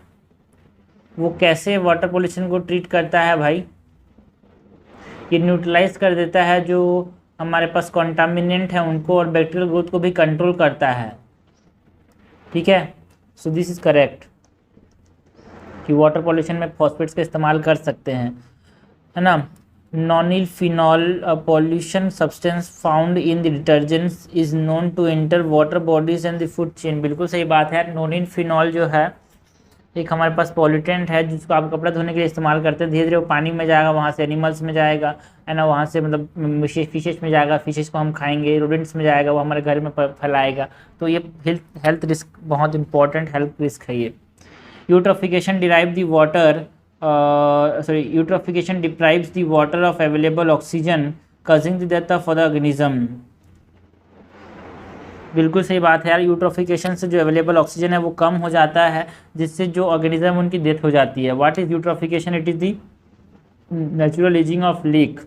वो कैसे वाटर पॉल्यूशन को ट्रीट करता है भाई, ये न्यूट्रलाइज कर देता है जो हमारे पास कॉन्टामिनेंट है उनको, और बैक्टीरियल ग्रोथ को भी कंट्रोल करता है, ठीक है। सो दिस इज करेक्ट कि वाटर पॉल्यूशन में फॉस्फेट्स का इस्तेमाल कर सकते हैं, है ना। Nonylphenol pollution substance found in the detergents is known to enter water bodies and the food chain. बिल्कुल सही बात है। नॉनिल फिनॉल जो है एक हमारे पास पॉल्यूटेंट है जिसको आप कपड़ा धोने के लिए इस्तेमाल करते हैं। धीरे धीरे वो पानी में जाएगा, वहाँ से एनिमल्स में जाएगा, है ना, वहाँ से मतलब फिशेस में जाएगा, फिशेस को हम खाएंगे, रोडेंट्स में जाएगा, वो हमारे घर में फैलाएगा। तो ये हेल्थ रिस्क, बहुत इंपॉर्टेंट हेल्थ रिस्क है ये। Eutrophication derive the water eutrophication deprives the water of available oxygen causing the death of the organism। बिल्कुल सही बात है यार। यूट्रोफिकेशन से जो अवेलेबल ऑक्सीजन है वो कम हो जाता है, जिससे जो ऑर्गेनिज्म उनकी डेथ हो जाती है। What is eutrophication? It is the natural ageing of leak,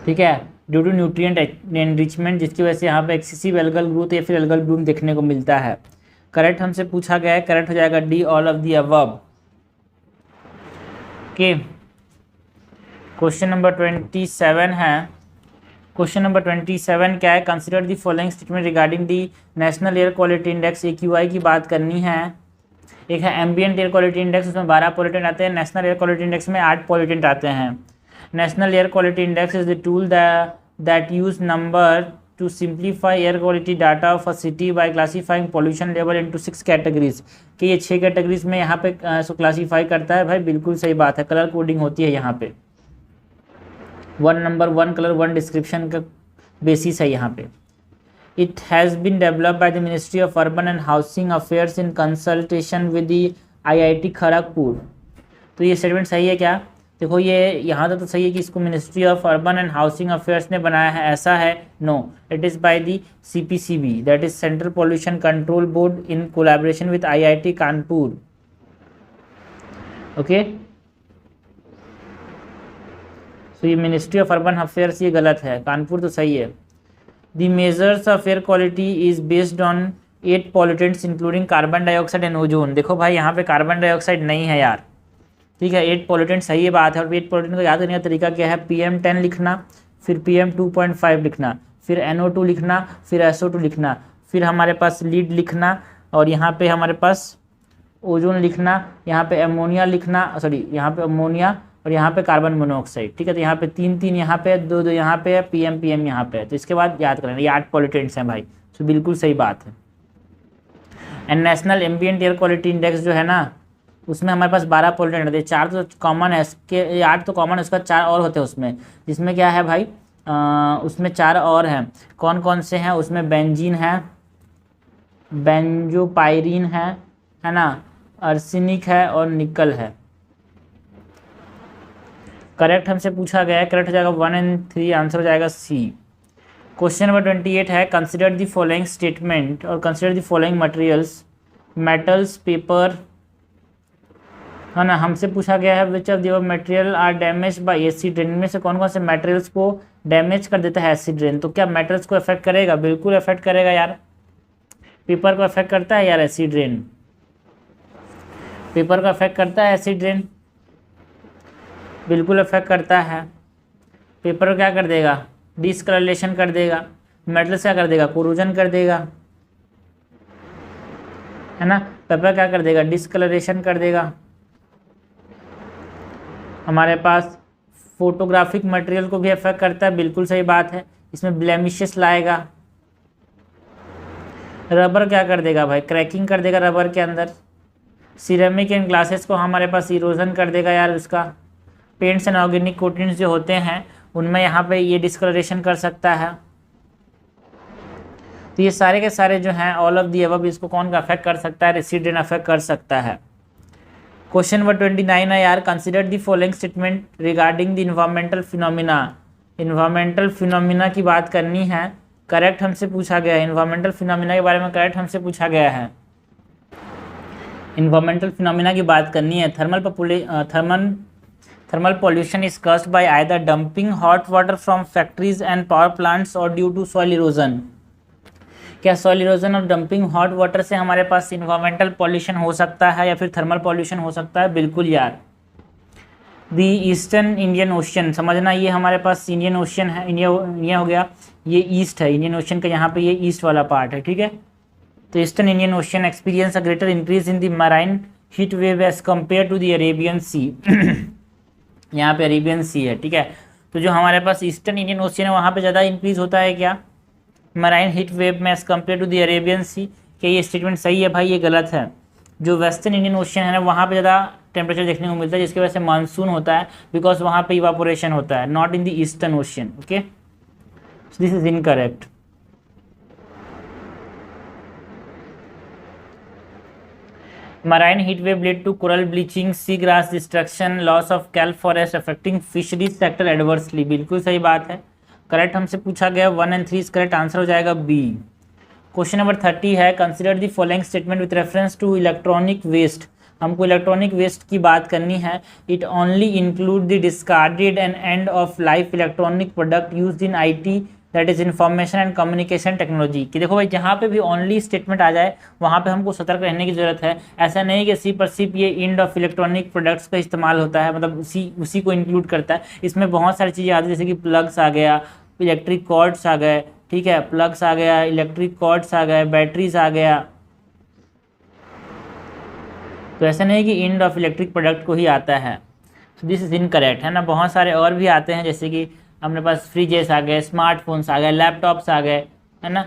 ठीक है, ड्यू टू न्यूट्रिएंट एनरिचमेंट, जिसकी वजह से यहाँ पे एक्सेसिव एल्गल ग्रोथ या फिर एल्गल ब्लूम देखने को मिलता है। करेक्ट हमसे पूछा गया है, करेक्ट हो जाएगा D, all of the above. Okay question number 27 है। क्वेश्चन नंबर 27 क्या है, consider the following statement regarding the national air quality index. AQI की बात करनी है। एक है एम्बिएंट एयर क्वालिटी इंडेक्स, उसमें 12 पॉल्यूटेंट आते हैं। नेशनल एयर क्वालिटी इंडेक्स में 8 पॉल्यूटेंट आते हैं। National air quality index is the tool that use number to simplify air quality data of a city by classifying pollution level into 6 categories। कि ये 6 categories में यहाँ पे क्लासीफाई करता है। भाई बिल्कुल सही बात है, कलर कोडिंग होती है यहाँ पे। 1 नंबर 1 कलर 1 डिस्क्रिप्शन का बेसिस है यहाँ पे। It has been developed by the ministry of urban and housing affairs in consultation with the IIT Kharagpur. तो ये स्टेटमेंट सही है क्या? देखो ये यहाँ तक तो सही है कि इसको ministry of urban and housing affairs ने बनाया है, ऐसा है? No, it is by the CPCB, that is central pollution control board in collaboration with IIT Kanpur. Okay तो ये मिनिस्ट्री ऑफ अर्बन अफेयर्स ये गलत है, कानपुर तो सही है। The measures of air quality is based on 8 pollutants including carbon dioxide and ozone. देखो भाई यहाँ पे कार्बन डाइऑक्साइड नहीं है यार, ठीक है। 8 पॉल्यूटेंट सही बात है। और 8 पॉल्यूटेंट को याद करने का तरीका क्या है? PM10 लिखना, फिर PM2.5 लिखना, फिर NO2 लिखना, फिर SO2 लिखना, फिर हमारे पास लीड लिखना, और यहाँ पे हमारे पास ओजोन लिखना, यहाँ पे अमोनिया लिखना, सॉरी यहाँ पे अमोनिया, और यहाँ पे कार्बन मोनोऑक्साइड, ठीक है। तो यहाँ पे 3 यहाँ पे, 2 यहाँ पे है, PM यहाँ पे है। तो इसके बाद याद करना ये 8 पॉल्यूटेंट्स हैं भाई। तो बिल्कुल सही बात है। And national ambient air quality index जो है ना, उसमें हमारे पास 12 पॉल्यूटेंट होते हैं। 4 तो कॉमन है इसके, 8 तो कॉमन है, उसका 4 और होते हैं उसमें, जिसमें क्या है भाई, उसमें 4 और हैं। कौन कौन से हैं उसमें? बेंजीन है, बेंजोपायरीन है ना, आर्सेनिक है और निकल है। करेक्ट हमसे पूछा गया है, करेक्ट हो जाएगा 1 और 3, आंसर हो जाएगा C। क्वेश्चन नंबर 28 है, कंसिडर द फॉलोइंग स्टेटमेंट और consider the following materials. Metals, paper, है ना, हमसे पूछा गया है which of the material are damage by acid rain. में से कौन कौन से मटेरियल्स को डैमेज कर देता है एसिड रेन? तो क्या मेटल्स को अफेक्ट करेगा? बिल्कुल अफेक्ट करेगा यार। पेपर को अफेक्ट करता है यार एसिड रेन, पेपर को अफेक्ट करता है एसिड रेन, बिल्कुल अफेक्ट करता है। पेपर को क्या कर देगा? डिस्कलरेशन कर देगा। मेटल्स क्या कर देगा? कोरोजन कर देगा, है ना। पेपर क्या कर देगा? डिस्कलरेशन कर देगा। हमारे पास फोटोग्राफिक मटेरियल को भी अफेक्ट करता है, बिल्कुल सही बात है। इसमें ब्लेमिशेस लाएगा। रबर क्या कर देगा भाई? क्रैकिंग कर देगा रबर के अंदर। सिरेमिक एंड ग्लासेस को हमारे पास इरोजन कर देगा यार उसका। पेंट्स एंड ऑर्गेनिक कोटिंग्स जो होते हैं उनमें यहाँ पे ये डिस्कलरेशन कर सकता है। तो ये सारे के सारे जो हैं ऑल ऑफ दी अबव, इसको कौन का अफेक्ट कर सकता है? रेसिडेंट अफेक्ट कर सकता है। क्वेश्चन नंबर 29 है यार, consider the following statement regarding the environmental phenomena. Environmental phenomena की बात करनी है, करेक्ट हमसे पूछा गया है। इन्वायरमेंटल फिनोमिना के बारे में करेक्ट हमसे पूछा गया है। इन्वायरमेंटल फिनोमिना की बात करनी है। Thermal pollution is caused by either dumping hot water from factories and power plants और ड्यू टू सॉइल इरोजन। क्या सॉइल इरोजन और डंपिंग हॉट वाटर से हमारे पास इन्वायरमेंटल पॉल्यूशन हो सकता है या फिर थर्मल पॉल्यूशन हो सकता है? बिल्कुल यार। दी ईस्टर्न इंडियन ओशन, समझना ये हमारे पास इंडियन ओशन है, इंडिया हो गया, ये ईस्ट है इंडियन ओशन का, यहाँ पे ये ईस्ट वाला पार्ट है, ठीक है। तो eastern Indian Ocean experience a greater increase in the marine heat wave as compare to the Arabian Sea. यहाँ पे अरेबियन सी है, ठीक है। तो जो हमारे पास ईस्टर्न इंडियन ओशन है वहाँ पे ज़्यादा इंक्रीज होता है क्या मराइन हीट वेव में as compare to the Arabian Sea? क्या ये स्टेटमेंट सही है भाई? ये गलत है। जो वेस्टर्न इंडियन ओशन है ना वहाँ पे ज़्यादा टेम्परेचर देखने को मिलता है, जिसकी वजह से मानसून होता है, बिकॉज वहाँ पे इवापोरेशन होता है, not in the eastern ocean. Okay, this is incorrect. Marine heat wave led to coral bleaching, seagrass destruction, loss of kelp forest affecting fisheries sector adversely। बिल्कुल सही बात है, करेक्ट हमसे पूछा गया। 1 और 3 करेक्ट आंसर हो जाएगा बी। क्वेश्चन नंबर 30 है, consider the following statement with reference to electronic waste. हमको इलेक्ट्रॉनिक वेस्ट की बात करनी है। It only include the discarded and end of life electronic product used in IT, that is information and communication technology. कि देखो भाई, जहाँ पे भी ओनली स्टेटमेंट आ जाए वहाँ पे हमको सतर्क रहने की जरूरत है। ऐसा नहीं कि सिर्फ और सिर्फ ये इंड ऑफ इलेक्ट्रॉनिक प्रोडक्ट्स का इस्तेमाल होता है, मतलब उसी को इंक्लूड करता है। इसमें बहुत सारी चीज़ें आती है, जैसे कि प्लग्स आ गया, इलेक्ट्रिक कॉर्ड्स आ गए, ठीक है, प्लग्स आ गया, इलेक्ट्रिक कॉर्ड्स आ गए, बैटरीज आ गया। तो ऐसा नहीं कि इंड ऑफ इलेक्ट्रिक प्रोडक्ट को ही आता है। तो दिस इज इनकरेक्ट, है ना। बहुत सारे और भी आते हैं, जैसे कि अपने पास फ्रिजेस आ गए, स्मार्टफोन्स आ गए, लैपटॉप्स आ गए, है ना।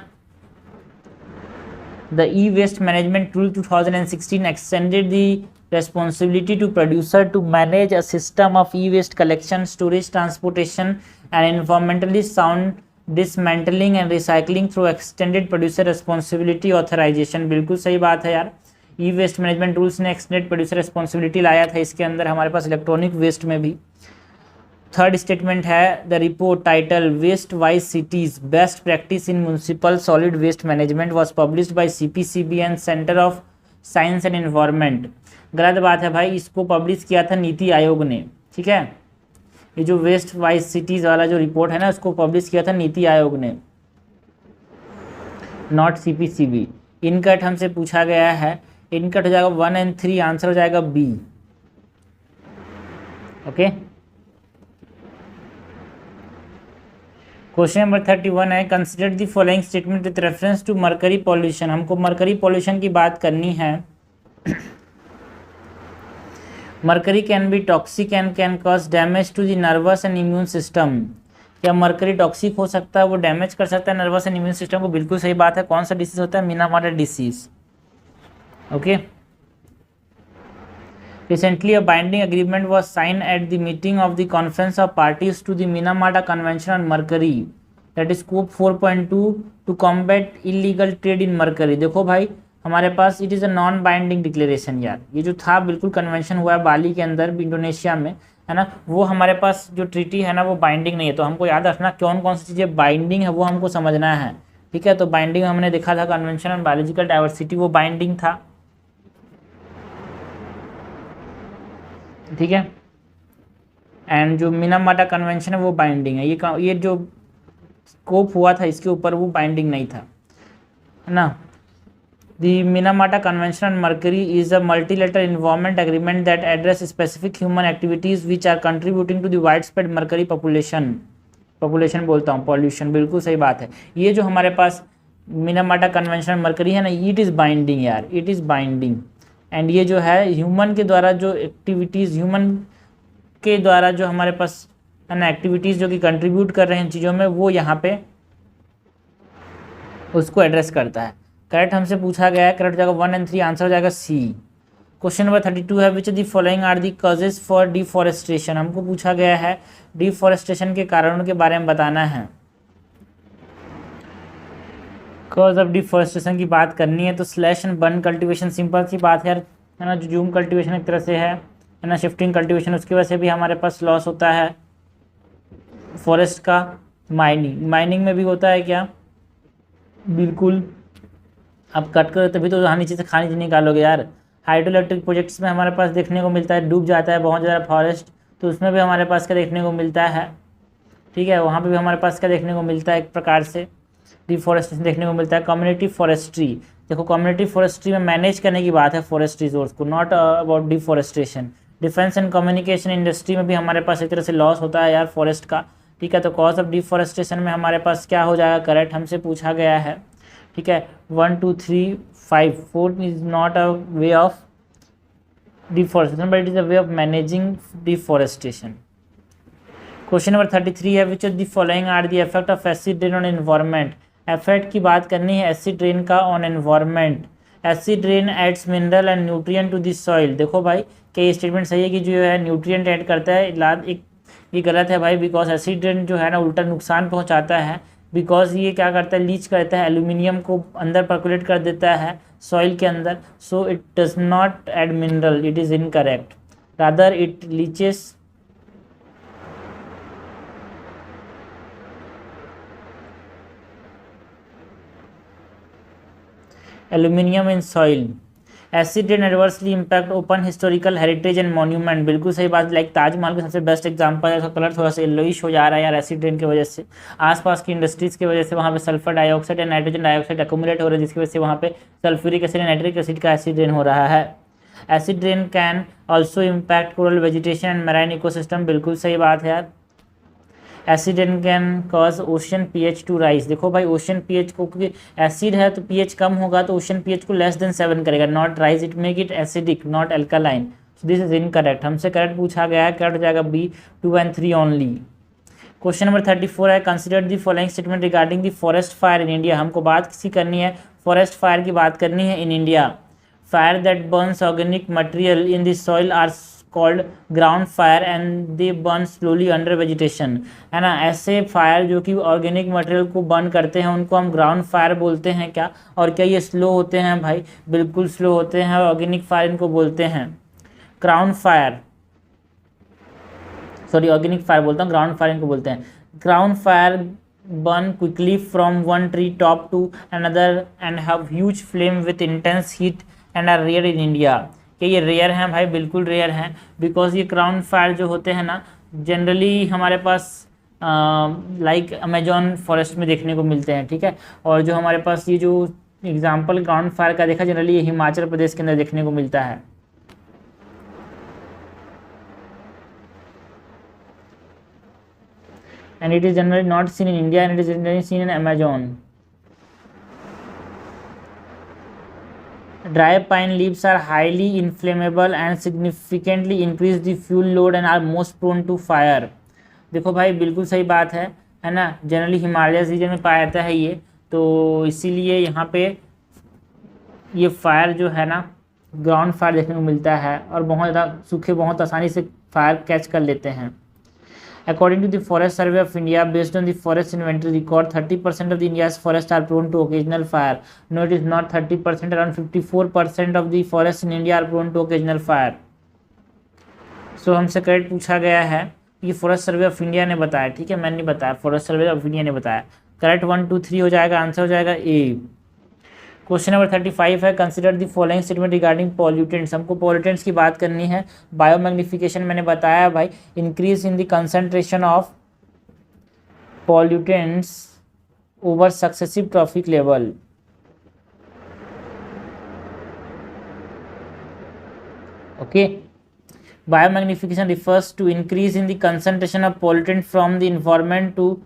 The e waste management rule 2016 extended the responsibility to producer to manage a system of e-waste collection, storage, transportation and environmentally sound dismantling and recycling through extended producer responsibility authorization। बिल्कुल सही बात है यार। ई waste management rules ने extended producer responsibility लाया था इसके अंदर हमारे पास इलेक्ट्रॉनिक वेस्ट में भी। थर्ड स्टेटमेंट है, the report title waste wise cities best practice in municipal solid waste management was published by CPCB and centre of science and environment. गलत बात है भाई, इसको पब्लिश किया था नीति आयोग ने, ठीक है। ये जो वेस्ट वाइज सिटीज वाला जो रिपोर्ट है ना, उसको पब्लिश किया था नीति आयोग ने, नॉट सीपीसीबी। इनकट हमसे पूछा गया है, इनकट हो जाएगा 1 और 3, आंसर हो जाएगा बी। ओके, क्वेश्चन नंबर 31 है, consider the following statement with reference to mercury pollution. हमको मरकरी पॉल्यूशन की बात करनी है। Mercury can be toxic and can cause damage to the nervous and immune system. क्या मरकरी टॉक्सिक हो सकता है, वो डैमेज कर सकता है नर्वस एंड इम्यून सिस्टम को? बिल्कुल सही बात है। कौन सा डिसीज होता है? Minamata disease. Okay, recently a binding agreement was signed at the meeting of the conference of parties to the Minamata Convention on Mercury, that is scope 4.2 to combat illegal trade in mercury। देखो भाई, हमारे पास it is a non binding declaration यार। ये जो था बिल्कुल convention हुआ है बाली के अंदर इंडोनेशिया में, है ना, वो हमारे पास जो ट्रीटी है ना वो बाइंडिंग नहीं है। तो हमको याद रखना कौन कौन सी चीज़ें बाइंडिंग है वो हमको समझना है, ठीक है। तो बाइंडिंग हमने देखा था कन्वेंशन ऑन बायोलॉजिकल डाइवर्सिटी, वो बाइंडिंग था, ठीक है। एंड जो मिनामाटा कन्वेंशन है वो बाइंडिंग है। ये जो स्कोप हुआ था इसके ऊपर वो बाइंडिंग नहीं था, है ना। The Minamata convention on mercury is a multilateral environment agreement that address specific human activities which are contributing to the wide spread mercury population बोलता हूँ, पॉल्यूशन। बिल्कुल सही बात है। ये जो हमारे पास मिनामाटा कन्वेंशन ऑन मर्करी है ना, इट इज़ बाइंडिंग यार, इट इज़ बाइंडिंग। एंड ये जो है ह्यूमन के द्वारा जो एक्टिविटीज़, ह्यूमन के द्वारा जो हमारे पास है ना एक्टिविटीज़ जो कि कंट्रीब्यूट कर रहे हैं चीज़ों में, वो यहाँ पे उसको एड्रेस करता है। करेक्ट हमसे पूछा गया है, करेक्ट हो जाएगा 1 और 3, आंसर हो जाएगा सी। क्वेश्चन नंबर 32 है which the following are the causes for deforestation. हमको पूछा गया है डिफॉरेस्टेशन के कारणों के बारे में बताना है। कॉज ऑफ डिफॉरेस्टेशन की बात करनी है तो slash and burn cultivation, simple सी बात है ना, जो जूम कल्टीवेशन एक तरह से है ना, शिफ्टिंग कल्टीवेशन, उसकी वजह से भी हमारे पास लॉस होता है फॉरेस्ट का। माइनिंग में भी होता है क्या, बिल्कुल, अब कट कर तभी तो यहाँ नीचे से खानी चीज निकालोगे यार। हाइड्रो इलेक्ट्रिक प्रोजेक्ट्स में हमारे पास देखने को मिलता है डूब जाता है बहुत ज़्यादा फॉरेस्ट, तो उसमें भी हमारे पास क्या देखने को मिलता है, ठीक है, वहाँ पे भी हमारे पास क्या देखने को मिलता है, एक प्रकार से डिफॉरेस्टेशन देखने को मिलता है। कम्युनिटी फॉरेस्ट्री, देखो कम्युनिटी फॉरेस्ट्री में मैनेज करने की बात है फॉरेस्ट रिसोर्स को, not about deforestation. Defence and communication industry में भी हमारे पास एक तरह से लॉस होता है यार फॉरेस्ट का, ठीक है। तो कॉज ऑफ डिफॉरेस्टेशन में हमारे पास क्या हो जाएगा, करेक्ट हमसे पूछा गया है, ठीक है। 1 2 3 5 4 is not a way of deforestation but it is a way of managing deforestation. Question number 33 है which of the following are the effect of acid rain on environment. Effect की बात करनी है एसिड रेन का on environment. Acid rain adds mineral and nutrient to the soil. देखो भाई क्या ये स्टेटमेंट सही है कि जो है न्यूट्रिएंट ऐड करता है, एक ये गलत है भाई, बिकॉज एसिड रेन जो है ना उल्टा नुकसान पहुंचाता है, बिकॉज ये क्या करता है, लीच करता है एल्यूमिनियम को अंदर पर्कुलेट कर देता है सॉइल के अंदर, so it does not add mineral, it is incorrect, rather it leaches aluminium in soil. Acid rain adversely impact open historical heritage and monument, बिल्कुल सही बात, लाइक ताजमहल का सबसे बेस्ट एग्जांपल है, उसका कलर थोड़ा सा येलोइश हो जा रहा है यार एसिड रेन की वजह से, आसपास की इंडस्ट्रीज की वजह से वहाँ पे sulphur dioxide and nitrogen dioxide accumulate हो रहा है, जिसकी वजह से वहाँ पे sulphuric acid and nitric acid का एसिड रेन हो रहा है। Acid rain can also impact coral vegetation and marine ecosystem, बिल्कुल सही बात है यार। Acid rain can cause ocean pH to rise. देखो भाई ओशन पीएच को, क्योंकि एसिड है तो पीएच कम होगा तो ओशन पीएच को लेस देन 7 करेगा, not rise, it make it acidic not alkaline, so this is incorrect. हमसे करेक्ट पूछा गया है, करेक्ट हो जाएगा B 2 and 3 only. Question number 34 है consider the following statement regarding the forest fire in India. हमको बात किसी करनी है फॉरेस्ट फायर की बात करनी है in India. Fire that burns organic material in the soil are called ground fire and they burn slowly under vegetation, है ना। ऐसे फायर जो कि ऑर्गेनिक मटेरियल को बर्न करते हैं उनको हम ग्राउंड फायर बोलते हैं क्या, और क्या ये स्लो होते हैं भाई, बिल्कुल स्लो होते हैं, ऑर्गेनिक फायर इनको बोलते हैं। Ground fire, sorry organic fire बोलता हूँ, ग्राउंड फायर इनको बोलते हैं। Ground fire burn quickly from one tree top to another and have huge flame with intense heat and are rare in India। कि ये रेयर हैं भाई, बिल्कुल रेयर हैं, बिकॉज ये ग्राउंड फायर जो होते हैं ना जनरली हमारे पास लाइक अमेजॉन फॉरेस्ट में देखने को मिलते हैं, ठीक है। और जो हमारे पास ये जो एग्जांपल ग्राउंड फायर का देखा जनरली ये हिमाचल प्रदेश के अंदर देखने को मिलता है। And it is generally not seen in India and it is generally seen in Amazon. Dry pine leaves are highly inflammable and significantly increase the fuel load and are most prone to fire। देखो भाई बिल्कुल सही बात है ना, generally Himalaya reason में पाया जाता है ये, तो इसीलिए यहाँ पे ये फायर जो है ना ग्राउंड फायर देखने को मिलता है और बहुत ज़्यादा सूखे बहुत आसानी से फायर कैच कर लेते हैं। According to the Forest Survey of India, based on the forest inventory record, 30% of the India's forests are prone to occasional fire. No, it is not 30%. Around 54% of the forests in India are prone to occasional fire. So हमसे correct पूछा गया है, ये forest survey of India ने बताया, ठीक है, मैंने नहीं बताया, फॉरेस्ट सर्वे ऑफ इंडिया ने बताया। करेक्ट 1 2 3 हो जाएगा, आंसर हो जाएगा ए। क्वेश्चन नंबर 35 है consider the following statement regarding pollutants. हमको पॉल्यूटेंट्स की बात करनी है। बायोमैग्निफिकेशन मैंने बताया भाई, increase in the concentration of pollutants over successive trophic level. Okay, biomagnification refers to increase in the concentration of pollutant from the environment to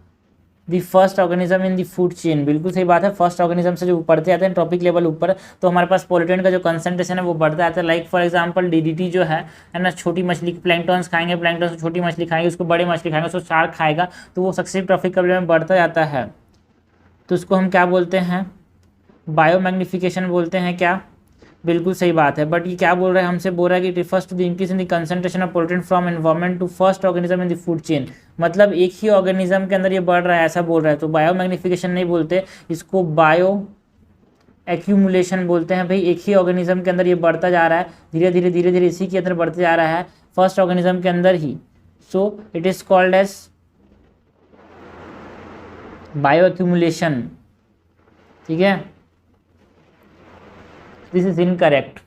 the first organism in the food chain. बिल्कुल सही बात है, first organism से जो बढ़ते आते हैं trophic level ऊपर, तो हमारे पास पॉल्यूटेंट का जो कंसंट्रेशन है वो बढ़ता आता है। लाइक फॉर एग्जांपल डीडीटी जो है ना, छोटी मछली प्लैंक्टन्स खाएंगे, प्लैंक्टन से छोटी मछली खाएंगे, उसको बड़े मछली खाएंगे, उसको शार्क खाएगा, तो वो सक्सेसिव ट्रॉपिक लेवल में बढ़ता जाता है, तो उसको हम क्या बोलते हैं, बायोमैग्निफिकेशन बोलते हैं क्या, बिल्कुल सही बात है, बट ये क्या बोल रहा है, हमसे बोल रहा है कि it refers to the increase in the concentration of pollutant from environment to first organism in the food chain. मतलब एक ही ऑर्गेनिज्म के अंदर ये बढ़ रहा है, ऐसा बोल रहा है। तो बायो मैग्निफिकेशन नहीं बोलते, इसको बायो एक्यूमुलेशन बोलते हैं। भाई एक ही ऑर्गेनिज्म के अंदर ये बढ़ता जा रहा है, धीरे धीरे धीरे धीरे इसी के अंदर बढ़ते जा रहा है, फर्स्ट ऑर्गेनिज्म के अंदर ही। So it is called as bioaccumulation. ठीक है, this is incorrect.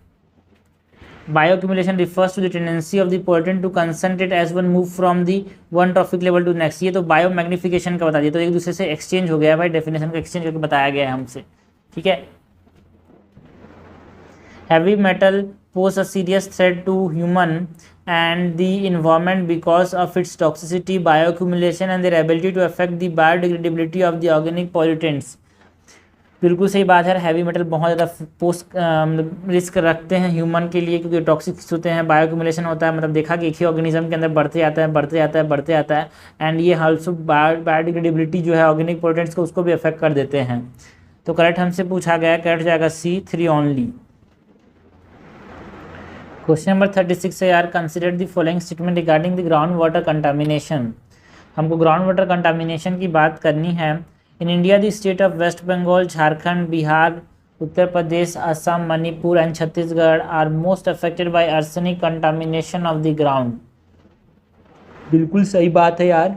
Bioaccumulation refers to the tendency of the pollutant to concentrate as one move from the one trophic level to next। ये तो bio magnification का बता दिया, तो एक दूसरे से एक्सचेंज हो गया है भाई, डेफिनेशन का एक्सचेंज करके बताया गया है हमसे। ठीक है, heavy metal pose a serious threat to human and the environment because of its toxicity, bioaccumulation and their ability to affect the biodegradability of the organic pollutants। बिल्कुल सही बात है, हैवी मेटल बहुत ज़्यादा पोस्ट रिस्क रखते हैं human के लिए, क्योंकि टॉक्सिक होते हैं, बायोअक्यूमुलेशन होता है। मतलब देखा कि एक ही ऑर्गेनिज्म के अंदर बढ़ते आता है बढ़ते आता है बढ़ते आता है, एंड ये ऑल्सो बायोडिग्रेडेबिलिटी जो है ऑर्गेनिक पोल्यूटेंट्स को, उसको भी अफेक्ट कर देते हैं। तो करेक्ट हमसे पूछा गया, करेक्ट जाएगा सी, 3 ओनली। क्वेश्चन नंबर 36 है यार, consider the following statement regarding the ground water contamination. हमको ग्राउंड वाटर कंटामिनेशन की बात करनी है। In India the state of West Bengal, Jharkhand, Bihar, Uttar Pradesh, Assam, Manipur and Chhattisgarh are most affected by arsenic contamination of the ground. बिल्कुल सही बात है यार।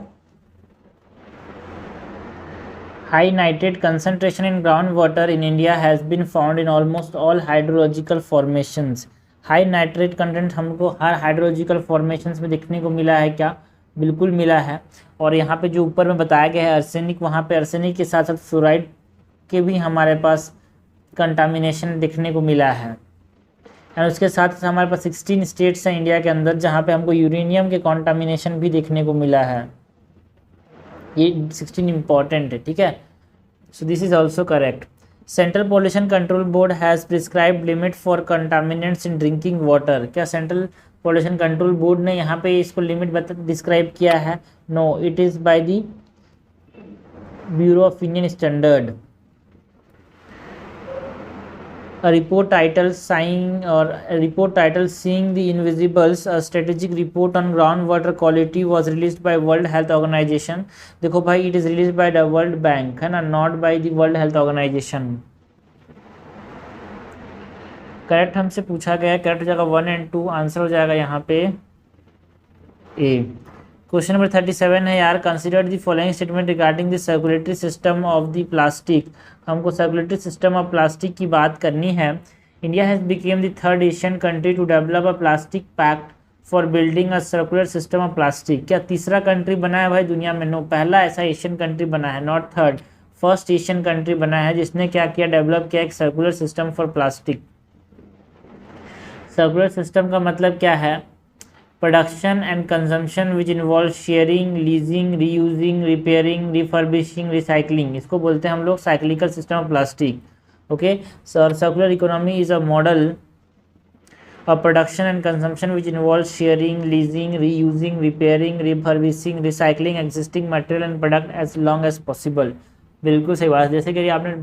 High nitrate concentration in ground water in India has been found in almost all hydrological formations. High nitrate content हमको हर hydrological formations में देखने को मिला है क्या? बिल्कुल मिला है। और यहाँ पे जो ऊपर में बताया गया है आर्सेनिक, वहाँ पे आर्सेनिक के साथ साथ फ्लोराइड के भी हमारे पास कंटामिनेशन देखने को मिला है। और उसके साथ साथ हमारे पास 16 स्टेट्स हैं इंडिया के अंदर जहाँ पे हमको यूरेनियम के कंटामिनेशन भी देखने को मिला है। ये 16 इम्पॉर्टेंट है, ठीक है। So this is also correct. Central pollution control board has prescribed limit for contaminants in drinking water. क्या सेंट्रल पॉल्यूशन कंट्रोल बोर्ड ने यहाँ पे इसको लिमिट डिस्क्राइब किया है? No, it is by the bureau of Indian standard. A report titled Seeing the Invisibles, a strategic report on groundwater quality was released by World Health Organization। देखो भाई, it is released by the World Bank, है ना, not by the World Health Organization। Correct हमसे पूछा गया, correct हो जाएगा 1 और 2, आंसर हो जाएगा यहाँ पे ए। क्वेश्चन नंबर 37 है यार, consider the following statement regarding the circulatory system of the plastic. हमको सर्कुलेटरी सिस्टम ऑफ प्लास्टिक की बात करनी है। India has became the third Asian country to develop a plastic pact for building a circular system of plastic. क्या तीसरा country बना है भाई दुनिया में? नो, पहला ऐसा एशियन कंट्री बना है, not third, first Asian country बना है जिसने क्या किया, डेवलप किया एक circular system for plastic. Circular system का मतलब क्या है? Production and consumption which involve sharing, leasing, reusing, repairing, refurbishing, recycling. इसको बोलते हैं हम लोग cyclical system of plastic. Okay, circular economy is a model of production and consumption which involve sharing, leasing, reusing, repairing, refurbishing, recycling existing material and product as long as possible. बिल्कुल सही बात। जैसे कि आपने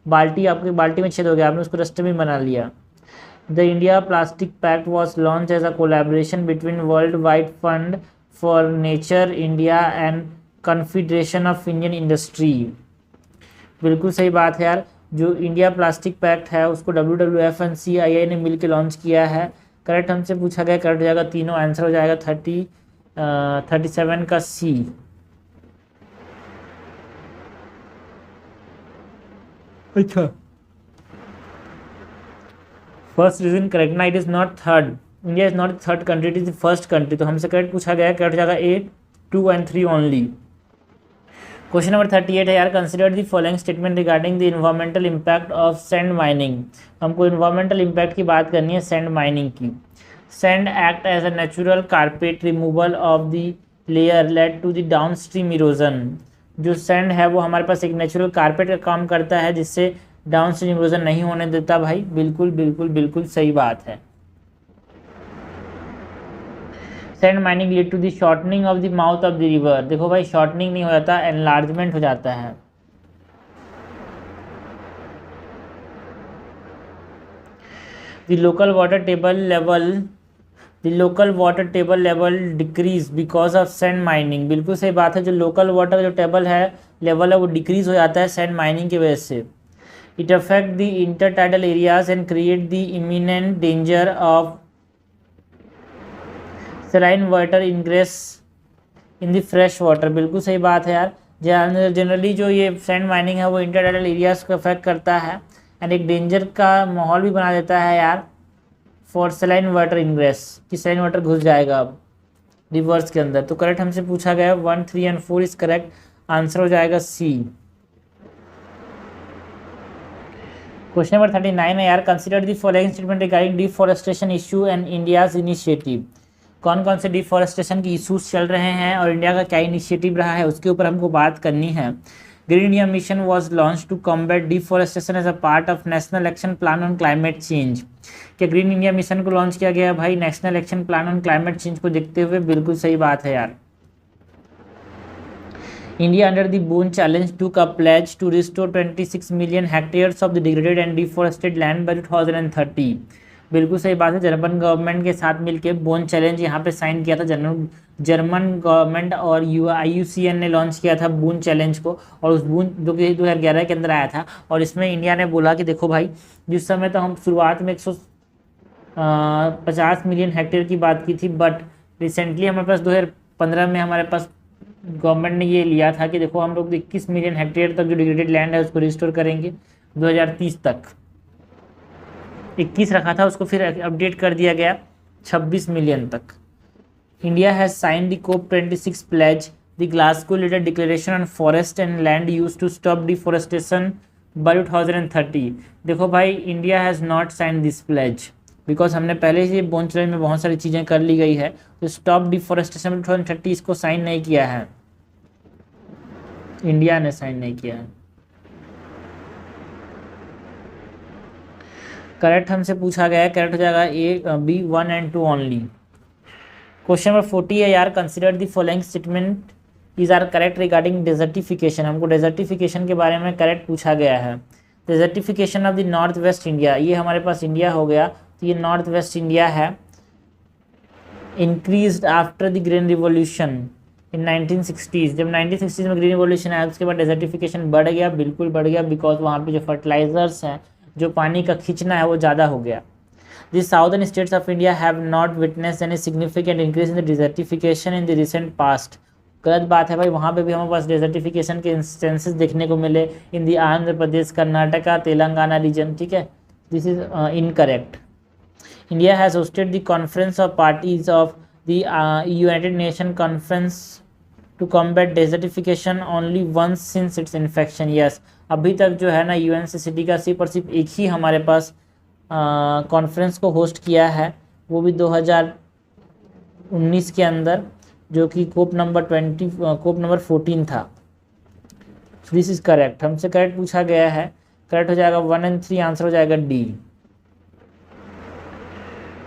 बाल्टी, आपकी बाल्टी में छेद हो गया, आपने उसको डस्टबिन बना लिया। The India Plastic Pact was launched as a collaboration between Worldwide Fund for Nature India and Confederation of Indian Industry। बिल्कुल सही बात है यार। जो इंडिया प्लास्टिक पैक्ट है उसको WWF एंड CII ने मिलकर लॉन्च किया है। करेक्ट हमसे पूछा गया, करेक्ट हो जाएगा तीनों, आंसर हो जाएगा 37 का सी। अच्छा, फर्स्ट रीजन करेक्ट ना, it is not third, India is not third country, it is the first country. तो हमसे करेक्ट पूछा गया, करेक्ट हो जाएगा ए, 2 और 3 ओनली। क्वेश्चन नंबर 38 है यार, consider the following statement regarding the environmental impact of sand mining. हमको इन्वायरमेंटल इम्पैक्ट की बात करनी है सैंड माइनिंग की। Sand act as a natural carpet removal of the layer lead to the down stream erosion. जो sand है वो हमारे पास एक नेचुरल कारपेट का काम करता है जिससे डाउन स्ट्रीम इरोजन नहीं होने देता भाई। बिल्कुल बिल्कुल बिल्कुल सही बात है। Sand mining lead to the shortening of the mouth of the river. देखो भाई, शॉर्टनिंग नहीं हो जाता, एनलार्जमेंट हो जाता है। The local water table level decrease because of sand mining. बिल्कुल सही बात है, जो लोकल वाटर जो टेबल है लेवल है वो डिक्रीज हो जाता है सैंड माइनिंग की वजह से। It affect the intertidal areas and create the imminent danger of saline water ingress in the fresh water. बिल्कुल सही बात है यार, जनरली जो ये सैंड माइनिंग है वो इंटरटाइडल एरियाज को अफेक्ट करता है एंड एक डेंजर का माहौल भी बना देता है यार फॉर सेलाइन वाटर इनग्रेस, कि सेलाइन वाटर घुस जाएगा अब रिवर्स के अंदर। तो करेक्ट हमसे पूछा गया 1, 3 एंड 4 इज करेक्ट, आंसर हो जाएगा सी। क्वेश्चन नंबर 39 है यार, consider the following statement regarding deforestation issue and India's initiative. कौन कौन से डिफॉरेस्टेशन के इशूज चल रहे हैं और इंडिया का क्या इनिशिएटिव रहा है उसके ऊपर हमको बात करनी है। Green India mission was launch to combat deforestation as a part of national action plan on climate change. क्या ग्रीन इंडिया मिशन को लॉन्च किया गया भाई national action plan on climate change को देखते हुए? बिल्कुल सही बात है यार। India under the Boon Challenge took a pledge to restore 26 million hectares of the degraded and deforested land by 2030। बिल्कुल सही बात है, जर्मन गवर्नमेंट के साथ मिलकर बोन चैलेंज यहाँ पे साइन किया था। जर्मन गवर्नमेंट और IUCN ने लॉन्च किया था बून चैलेंज को, और उस बून जो कि 2011 के अंदर आया था। और इसमें इंडिया ने बोला कि देखो भाई, जिस समय तो हम शुरुआत में 150 मिलियन हेक्टेयर की बात की थी, बट रिसेंटली हमारे पास 2015 में हमारे पास गवर्नमेंट ने ये लिया था कि देखो हम लोग 21 मिलियन हेक्टेयर तक जो डिग्रेडेड लैंड है उसको रिस्टोर करेंगे 2030 तक। 21 रखा था, उसको फिर अपडेट कर दिया गया 26 मिलियन तक। India has sign the COP26 pledge, the Glasgow leader declaration on forest and land use to stop deforestation by 2030। देखो भाई, India has not sign this pledge because हमने पहले ही बोन चैलेंज में बहुत सारी चीज़ें कर ली गई है। तो स्टॉप डिफॉरेस्टेशन 2030 इसको साइन नहीं किया है, इंडिया ने साइन नहीं किया है। करेक्ट हमसे पूछा गया है, करेक्ट हो जाएगा A, B, 1 and 2 only. Question number 40 है यार, consider the following statement is are correct regarding desertification. हमको डेजर्टिफिकेशन के बारे में करेक्ट पूछा गया है। Desertification of the north west India, ये हमारे पास इंडिया हो गया, तो ये नॉर्थ वेस्ट इंडिया है। Increased after the Green Revolution in 1960s, जब 1960s में ग्रीन रिवॉल्यूशन आया उसके बाद डेजर्टिफिकेशन बढ़ गया, बिल्कुल बढ़ गया, बिकॉज वहाँ पे जो फर्टिलाइजर्स हैं, जो पानी का खींचना है वो ज़्यादा हो गया। The southern states of India have not witness any significant increase in the desertification in the recent past. गलत बात है भाई, वहाँ पे भी हमारे पास डेजर्टिफिकेशन के इंस्टेंसेस देखने को मिले in the Andhra Pradesh, Karnataka, Telangana region, ठीक है। This is incorrect. India has hosted the conference of parties of the United Nations Conference to combat desertification only once since its infection। Yes, अभी तक जो है ना UNCCD का सिर्फ और सिर्फ एक ही हमारे पास कॉन्फ्रेंस को होस्ट किया है, वो भी 2019 के अंदर, जो कि कोप नंबर 14 था। दिस इज करेक्ट, हमसे करेक्ट पूछा गया है, करेक्ट हो जाएगा 1 एंड 3, आंसर हो जाएगा डी।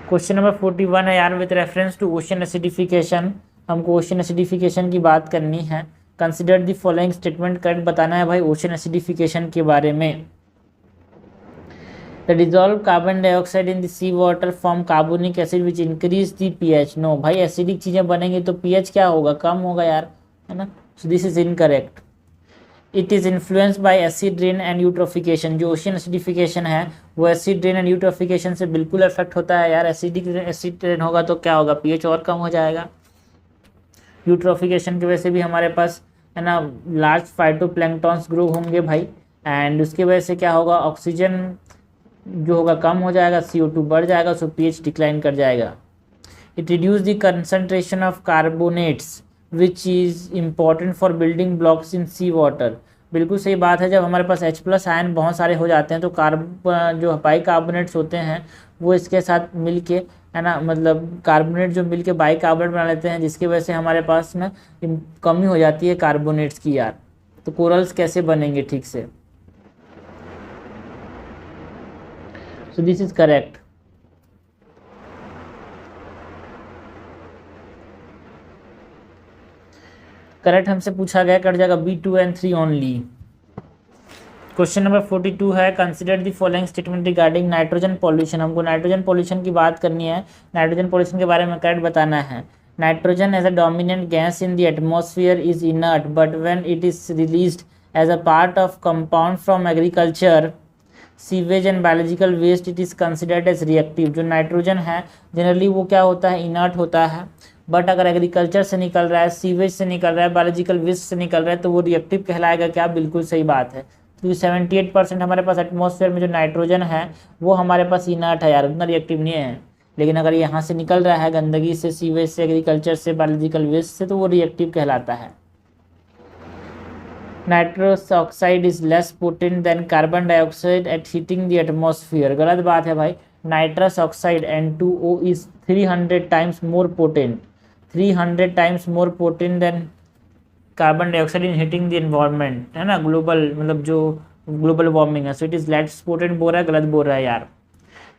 क्वेश्चन नंबर 41 है यार, with reference to ocean acidification, हमको ओशन एसिडिफिकेशन की बात करनी है। Consider the following statement, correct बताना है भाई ओशन एसिडिफिकेशन के बारे में। The dissolve carbon dioxide in the sea water form carbonic acid which increase the pH। No भाई, एसिडिक चीज़ें बनेंगी तो pH क्या होगा, कम होगा यार, है ना। सो this is incorrect. It is influenced by acid rain and eutrophication, जो ओशन एसिडिफिकेशन है वो एसिड रेन एंड यूट्रोफिकेशन से बिल्कुल इफेक्ट होता है यार। एसिड रेन होगा तो क्या होगा, pH और कम हो जाएगा। यूट्रोफिकेशन की वजह से भी हमारे पास है ना लार्ज फाइटोप्लैंक्टन्स ग्रो होंगे भाई, एंड उसकी वजह से क्या होगा, ऑक्सीजन जो होगा कम हो जाएगा, CO2 बढ़ जाएगा, सो pH डिक्लाइन कर जाएगा। It reduce the concentration of carbonates which is important for building blocks in sea water. बिल्कुल सही बात है, जब हमारे पास H+ आयन बहुत सारे हो जाते हैं तो जो बाइकार्बोनेट्स होते हैं वो इसके साथ मिलके, है ना, मतलब कार्बोनेट जो मिलके बाइकार्बोनेट बना लेते हैं, जिसकी वजह से हमारे पास ना कमी हो जाती है कार्बोनेट्स की यार। तो कोरल्स कैसे बनेंगे ठीक से। सो दिस इज करेक्ट। करेक्ट हमसे पूछा गया, कट जाएगा B, 2 and 3 only. Question number 42 है, consider the following statement regarding nitrogen pollution. हमको नाइट्रोजन पॉल्यूशन की बात करनी है, नाइट्रोजन पॉल्यूशन के बारे में करेक्ट बताना है। Nitrogen as a dominant gas in the atmosphere is inert but when it is released as a part of compound from agriculture, sewage and biological waste, it is considered as reactive. जो nitrogen है generally वो क्या होता है, inert होता है, but अगर agriculture से निकल रहा है, सीवेज से निकल रहा है, बायोलॉजिकल वेस्ट से निकल रहा है तो वो रिएक्टिव कहलाएगा। क्या? बिल्कुल सही बात है। तो 78% हमारे पास एटमॉस्फेयर में जो नाइट्रोजन है वो हमारे पास इनर्ट है यार, उतना रिएक्टिव नहीं है। लेकिन अगर यहाँ से निकल रहा है गंदगी से, सीवेज से, एग्रीकल्चर से, बायोलॉजिकल वेस्ट से, तो वो रिएक्टिव कहलाता है। Nitrous oxide is less potent than carbon dioxide at heating the atmosphere. गलत बात है भाई। Nitrous oxide N2O is 300 times more potent, 300 times more potent than carbon dioxide in heating the environment, है ना, ग्लोबल, मतलब जो ग्लोबल वार्मिंग है। So it is less potent बोल रहा है, गलत बोल रहा है यार।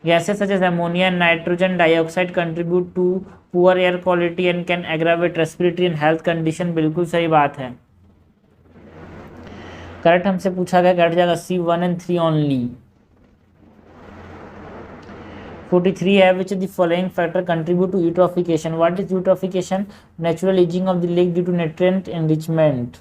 Gases such as ammonia and nitrogen dioxide contribute to poor air quality and can aggravate respiratory and health condition. बिल्कुल सही बात है, करेक्ट हमसे पूछा गया, करेक्ट जाएगा C1 and 3 ओनली। 43 है, which of the following factor contribute to eutrophication? What is eutrophication? Natural aging of the lake due to nutrient enrichment.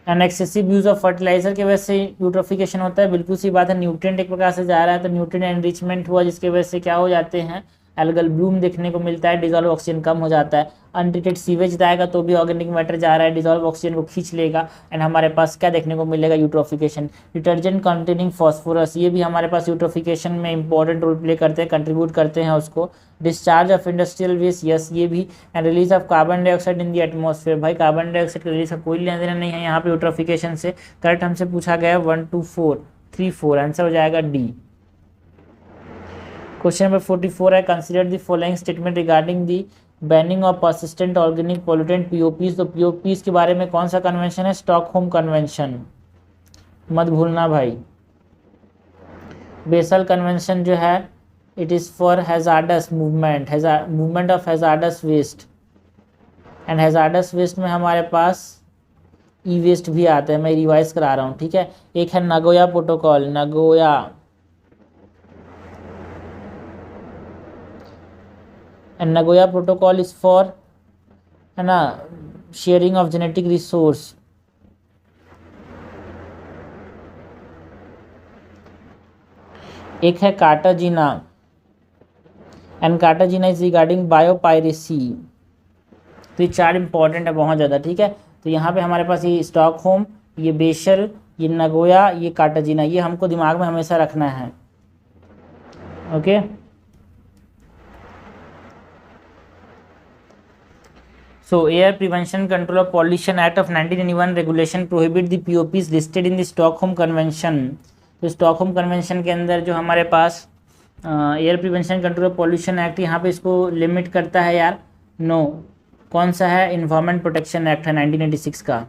And excessive use of fertiliser की वजह से यूट्रोफिकेशन होता है। बिल्कुल सी बात है। न्यूट्रिएंट एक प्रकार से जा रहा है तो न्यूट्रिएंट एनरिचमेंट हुआ, जिसकी वजह से क्या हो जाते हैं, एल्गल ब्लूम देखने को मिलता है, डिजॉल्व ऑक्सीजन कम हो जाता है। अनट्रीटेड सीवेज जाएगा तो भी ऑर्गेनिक मैटर जा रहा है, डिजॉल्व ऑक्सीजन को खींच लेगा एंड हमारे पास क्या देखने को मिलेगा, यूट्रोफिकेशन। डिटर्जेंट कंटेनिंग फॉस्फोरस, ये भी हमारे पास यूट्रोफिकेशन में इंपॉर्टेंट रोल प्ले करते हैं, कंट्रीब्यूट करते हैं उसको। Discharge of industrial waste, yes ये भी। And release of carbon dioxide in the atmosphere, भाई कार्बन डाइऑक्साइड का रिलीज का कोई लेना देना नहीं है यहाँ पे यूट्रोफिकेशन से। करेक्ट हमसे पूछा गया 1 2 4 3 4, आंसर हो जाएगा डी। क्वेश्चन नंबर 44 है, consider the following statement regarding the banning of persistent organic pollutant POPs. तो पीओपीज के बारे में कौन सा कन्वेंशन है, स्टॉकहोम कन्वेंशन, मत भूलना भाई। बेसल कन्वेंशन जो है it is for hazardous movement, movement of hazardous waste. And hazardous waste में हमारे पास ई वेस्ट भी आता है, मैं रिवाइज करा रहा हूँ, ठीक है। एक है Nagoya protocol, Nagoya, and Nagoya protocol is for, है ना, शेयरिंग ऑफ जेनेटिक रिसोर्स। एक है कार्टाजीना, एंड कार्टाजीना इज रिगार्डिंग बायोपायरेसी। तो ये चार इंपॉर्टेंट है बहुत ज़्यादा, ठीक है। तो यहाँ पे हमारे पास ये स्टॉकहोम, ये बेशल, ये नगोया, ये कार्टाजीना, ये हमको दिमाग में हमेशा रखना है, okay. So Air Prevention Control of Pollution Act of 1991 regulation prohibit the POPs listed in the Stockholm Convention। तो स्टॉकहोम कन्वेंशन के अंदर जो हमारे पास air prevention control of pollution act, यहाँ पे इसको लिमिट करता है यार, नो, कौन सा है, इन्वायरमेंट प्रोटेक्शन एक्ट है 1986 का।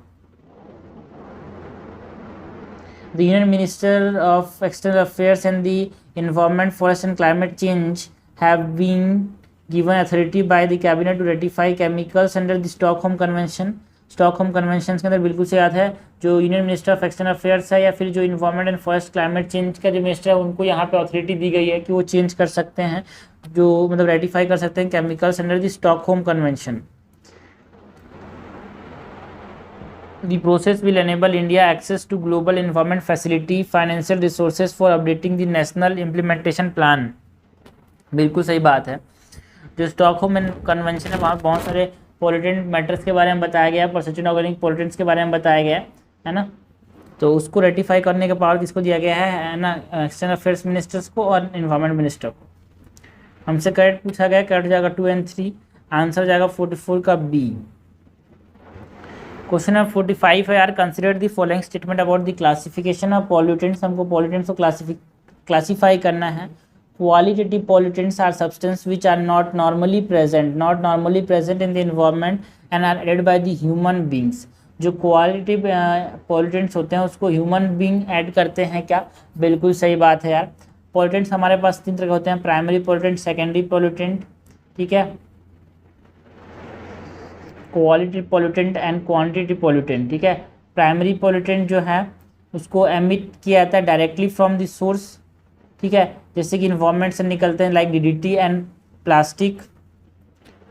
The union minister of external affairs and the environment, forest and climate change have been given authority by the cabinet to ratify chemicals under the Stockholm Convention। Stockholm convention के अंदर बिल्कुल से याद है, जो union minister of external affairs है या फिर जो environment and forest climate change का जो मिनिस्टर है, उनको यहाँ पे अथॉरिटी दी गई है कि वो चेंज कर सकते हैं, जो मतलब रेटिफाई कर सकते हैं chemicals under the Stockholm convention. The process will enable India access to global environment facility, financial resources for updating the national implementation plan। बिल्कुल सही बात है। जो स्टॉकहोम कन्वेंशन है वहाँ बहुत सारे पॉल्यूटेंट मैटर्स के बारे में बताया गया है, पर्सिस्टेंट ऑर्गेनिक पॉल्यूटेंट्स के बारे में बताया गया है ना। तो उसको रेटिफाई करने का पावर किसको दिया गया है ना, एक्सटर्नल अफेयर्स मिनिस्टर्स को और इन्वायरमेंट मिनिस्टर को। हमसे करेक्ट पूछा गया, करेक्ट जाएगा 2 और 3, आंसर जाएगा 44 का बी। क्वेश्चन नंबर 45 है यार, consider the following statement about the classification of pollutants. हमको पॉल्यूटेंट्स को क्लासीफाई करना है। Qualitative pollutants are substances which are not normally present in the environment and are added by the human beings। जो qualitative pollutants होते हैं उसको human being add करते हैं क्या? बिल्कुल सही बात है यार। पॉल्यूटेंट्स हमारे पास 3 तरह के होते हैं, प्राइमरी पॉल्यूटेंट, सेकेंडरी पॉल्यूटेंट, ठीक है, quality pollutant and quantity pollutant, ठीक है। प्राइमरी पॉल्यूटेंट जो है उसको एमिट किया जाता है डायरेक्टली फ्रॉम द सोर्स, ठीक है, जैसे कि इन्वायरमेंट से निकलते हैं लाइक डीडीटी एंड प्लास्टिक।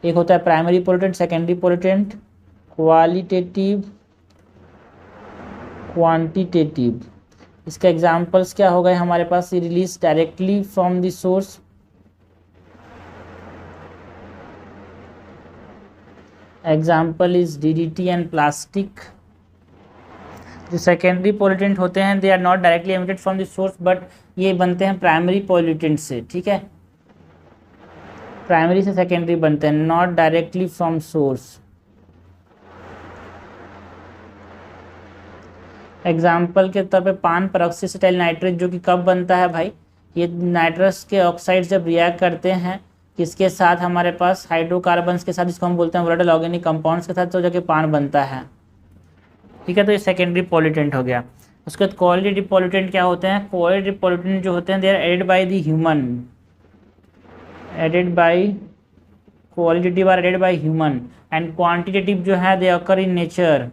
एक होता है primary pollutant, secondary pollutant, qualitative, quantitative. इसका एग्जांपल्स क्या हो गए हमारे पास? Release directly from the source, example is DDT and plastic. जो सेकेंडरी पॉल्यूटेंट होते हैं they are not directly emitted from the source but ये बनते हैं प्राइमरी पॉल्यूटेंट से, ठीक है, प्राइमरी से सेकेंडरी बनते हैं, not directly from source. Example के तौर पे पान पेरोक्सीसिटाइल नाइट्रेट जो कि कब बनता है भाई? ये नाइट्रस के ऑक्साइड जब रिएक्ट करते हैं किसके साथ? हमारे पास हाइड्रोकार्बन्स के साथ, जिसको हम बोलते हैं वोलेटाइल ऑर्गेनिक कंपाउंड्स के साथ, तो जाके पान बनता है, ठीक है। तो ये सेकेंडरी पॉल्यूटेंट हो गया। उसके बाद क्वालिटेटिव पॉल्यूटेंट क्या होते हैं? क्वालिटेटिव पॉल्यूटेंट जो होते हैं they are added by the human, added by, qualitative are added by human and quantitative जो है they occur in nature,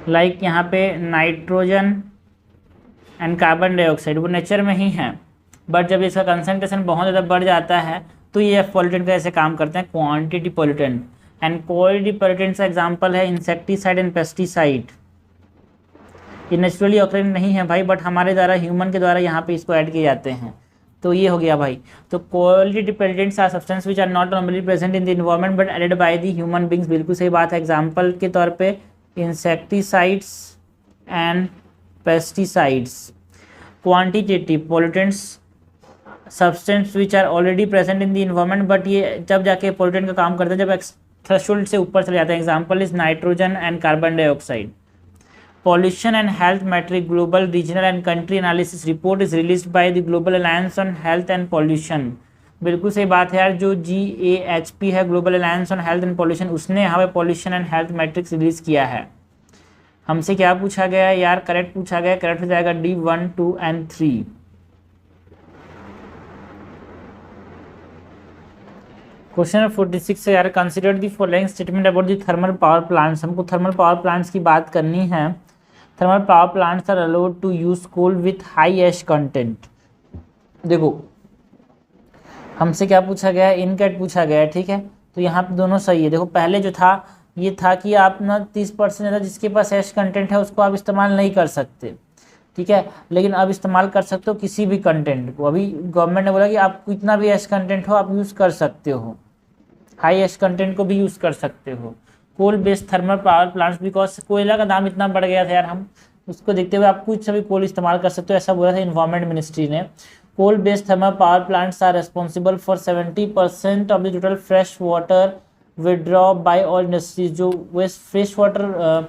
like यहाँ पे नाइट्रोजन एंड कार्बन डाइऑक्साइड वो नेचर में ही है, बट जब इसका कंसंट्रेशन बहुत ज़्यादा बढ़ जाता है तो ये पॉल्यूटेंट का ऐसे काम करते हैं, quantity pollutant. And quality pollutants का एग्जांपल है इंसेक्टिसाइड एंड पेस्टिसाइड। ये नेचुरली ऑकरिंग नहीं है भाई, बट हमारे द्वारा, ह्यूमन के द्वारा यहाँ पे इसको ऐड किए जाते हैं, तो ये हो गया भाई। तो quality pollutants are substance which are not normally present in the environment but added by the human beings. बिल्कुल सही बात है। एग्जाम्पल के तौर पे insecticides and pesticides. Quantitative pollutants substance which are already present in the environment but ये जब जाके पॉल्यूटेंट का काम करते हैं जब थ्रेशोल्ड से ऊपर चले जाते हैं। Example is nitrogen and carbon dioxide. Pollution and health metric global regional and country analysis report is released by the global alliance on health and pollution. बिल्कुल सही बात है यार। जो GAHP है, global alliance on health and pollution, उसने यहाँ पे pollution and health metrics release किया है। हमसे क्या पूछा गया है यार? करेक्ट पूछा गया, करेक्ट हो जाएगा D 1, 2 and 3। क्वेश्चन नंबर 46 से यार, consider the following statement about the thermal power plants. हमको थर्मल पावर प्लांट्स की बात करनी है। Thermal power plants are allowed to use coal with high ash content. देखो हमसे क्या पूछा गया है? इनकैट पूछा गया है, ठीक है। तो यहाँ पे दोनों सही है। देखो पहले जो था ये था कि आप ना 30% ज़्यादा जिसके पास एश कंटेंट है उसको आप इस्तेमाल नहीं कर सकते, ठीक है, लेकिन अब इस्तेमाल कर सकते हो किसी भी कंटेंट को। अभी गवर्नमेंट ने बोला कि आप कितना भी एश कंटेंट हो आप यूज़ कर सकते हो, हाई एश कंटेंट को भी यूज़ कर सकते हो। Coal based thermal power plants, because कोयला का दाम इतना बढ़ गया था यार, हम उसको देखते हुए आप कुछ भी कोल इस्तेमाल कर सकते हो, ऐसा बोला था इन्वायरमेंट मिनिस्ट्री ने। Coal based thermal power plants are responsible for 70% of the total fresh water withdraw by all industries. जो वेस्ट फ्रेश वाटर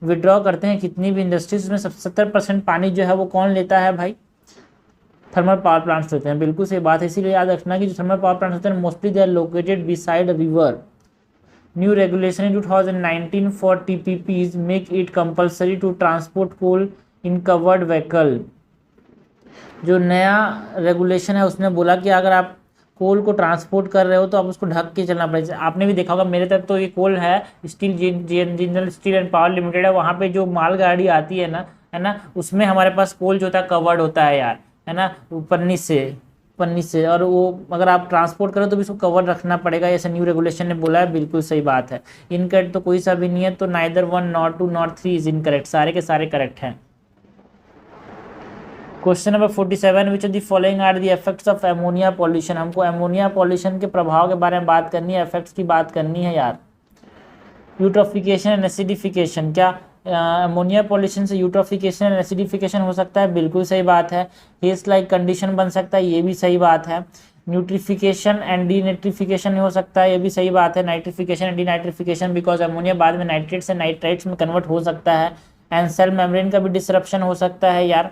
विड्रॉ करते हैं कितनी भी इंडस्ट्रीज, उसमें 70% पानी जो है वो कौन लेता है भाई? थर्मल पावर प्लांट्स होते हैं। बिल्कुल सही बात है। इसीलिए याद रखना कि जो थर्मल पावर प्लांट्स होते हैं mostly they are located beside a river. New regulation in 2019 for TPPs make it compulsory to transport coal in covered vehicle. जो नया रेगुलेशन है उसने बोला कि अगर आप कोल को ट्रांसपोर्ट कर रहे हो तो आप उसको ढक के चलना पड़ेगा। आपने भी देखा होगा, मेरे तरफ तो ये कोल है steel, Jindal steel and power limited है, वहाँ पे जो मालगाड़ी आती है ना, उसमें हमारे पास कोल जो होता है कवर्ड होता है यार, है ना, पन्नी से, और वो अगर आप ट्रांसपोर्ट करो तो भी उसको कवर रखना पड़ेगा, ऐसा न्यू रेगुलेशन ने बोला है। बिल्कुल सही बात है। इनकरेक्ट तो कोई सा भी नहीं है, तो neither 1 not 2 not 3 is incorrect, सारे के सारे करेक्ट हैं। Question number 47, which of the following are the effects of ammonia pollution. हमको एमोनिया पॉल्यूशन के प्रभाव के बारे में बात करनी है, इफेक्ट्स की बात करनी है यार। Eutrophication and acidification. क्या अमोनिया पॉल्यूशन से यूट्रोफिकेशन एंड एसिडिफिकेशन हो सकता है? बिल्कुल सही बात है। हेस्ट लाइक कंडीशन बन सकता है, ये भी सही बात है। न्यूट्रिफिकेशन एंड डीनाइट्रिफिकेशन हो सकता है, ये भी सही बात है। Nitrification and denitrification, because ammonia बाद में नाइट्रेट से नाइट्राइट्स में कन्वर्ट हो सकता है। एंड सेल मेम्ब्रेन का भी डिसरप्शन हो सकता है यार,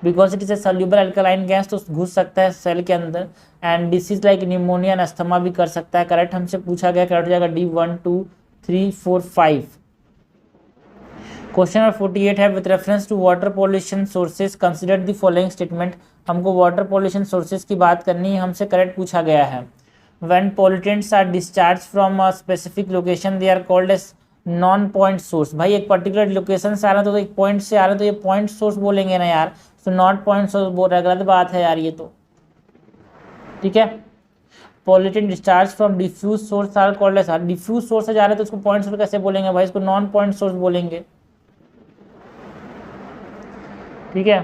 because it is a soluble alkaline gas, तो घुस सकता है सेल के अंदर। And disease like pneumonia and asthma भी कर सकता है। करेक्ट हमसे पूछा गया, करेक्ट हो जाएगा D 1, 2, 3, 4, 5। क्वेश्चन नंबर 48 है with reference to water pollution sources consider the following statement. हमको वाटर पॉल्यूशन सोर्सेज की बात करनी है, हमसे करेक्ट पूछा गया है। When pollutants are discharge from a specific location they are called as non point source. भाई एक पर्टिकुलर लोकेशन से आ रहा है तो एक पॉइंट से आ रहा है तो ये पॉइंट सोर्स बोलेंगे ना यार, तो नॉट पॉइंट सोर्स बोल रहा है, गलत बात है यार ये तो। ठीक है, pollutant discharge from diffuse source are called as, diffuse source से जा रहे हैं तो उसको पॉइंट सोर्स कैसे बोलेंगे भाई, इसको नॉन पॉइंट सोर्स बोलेंगे। ठीक है,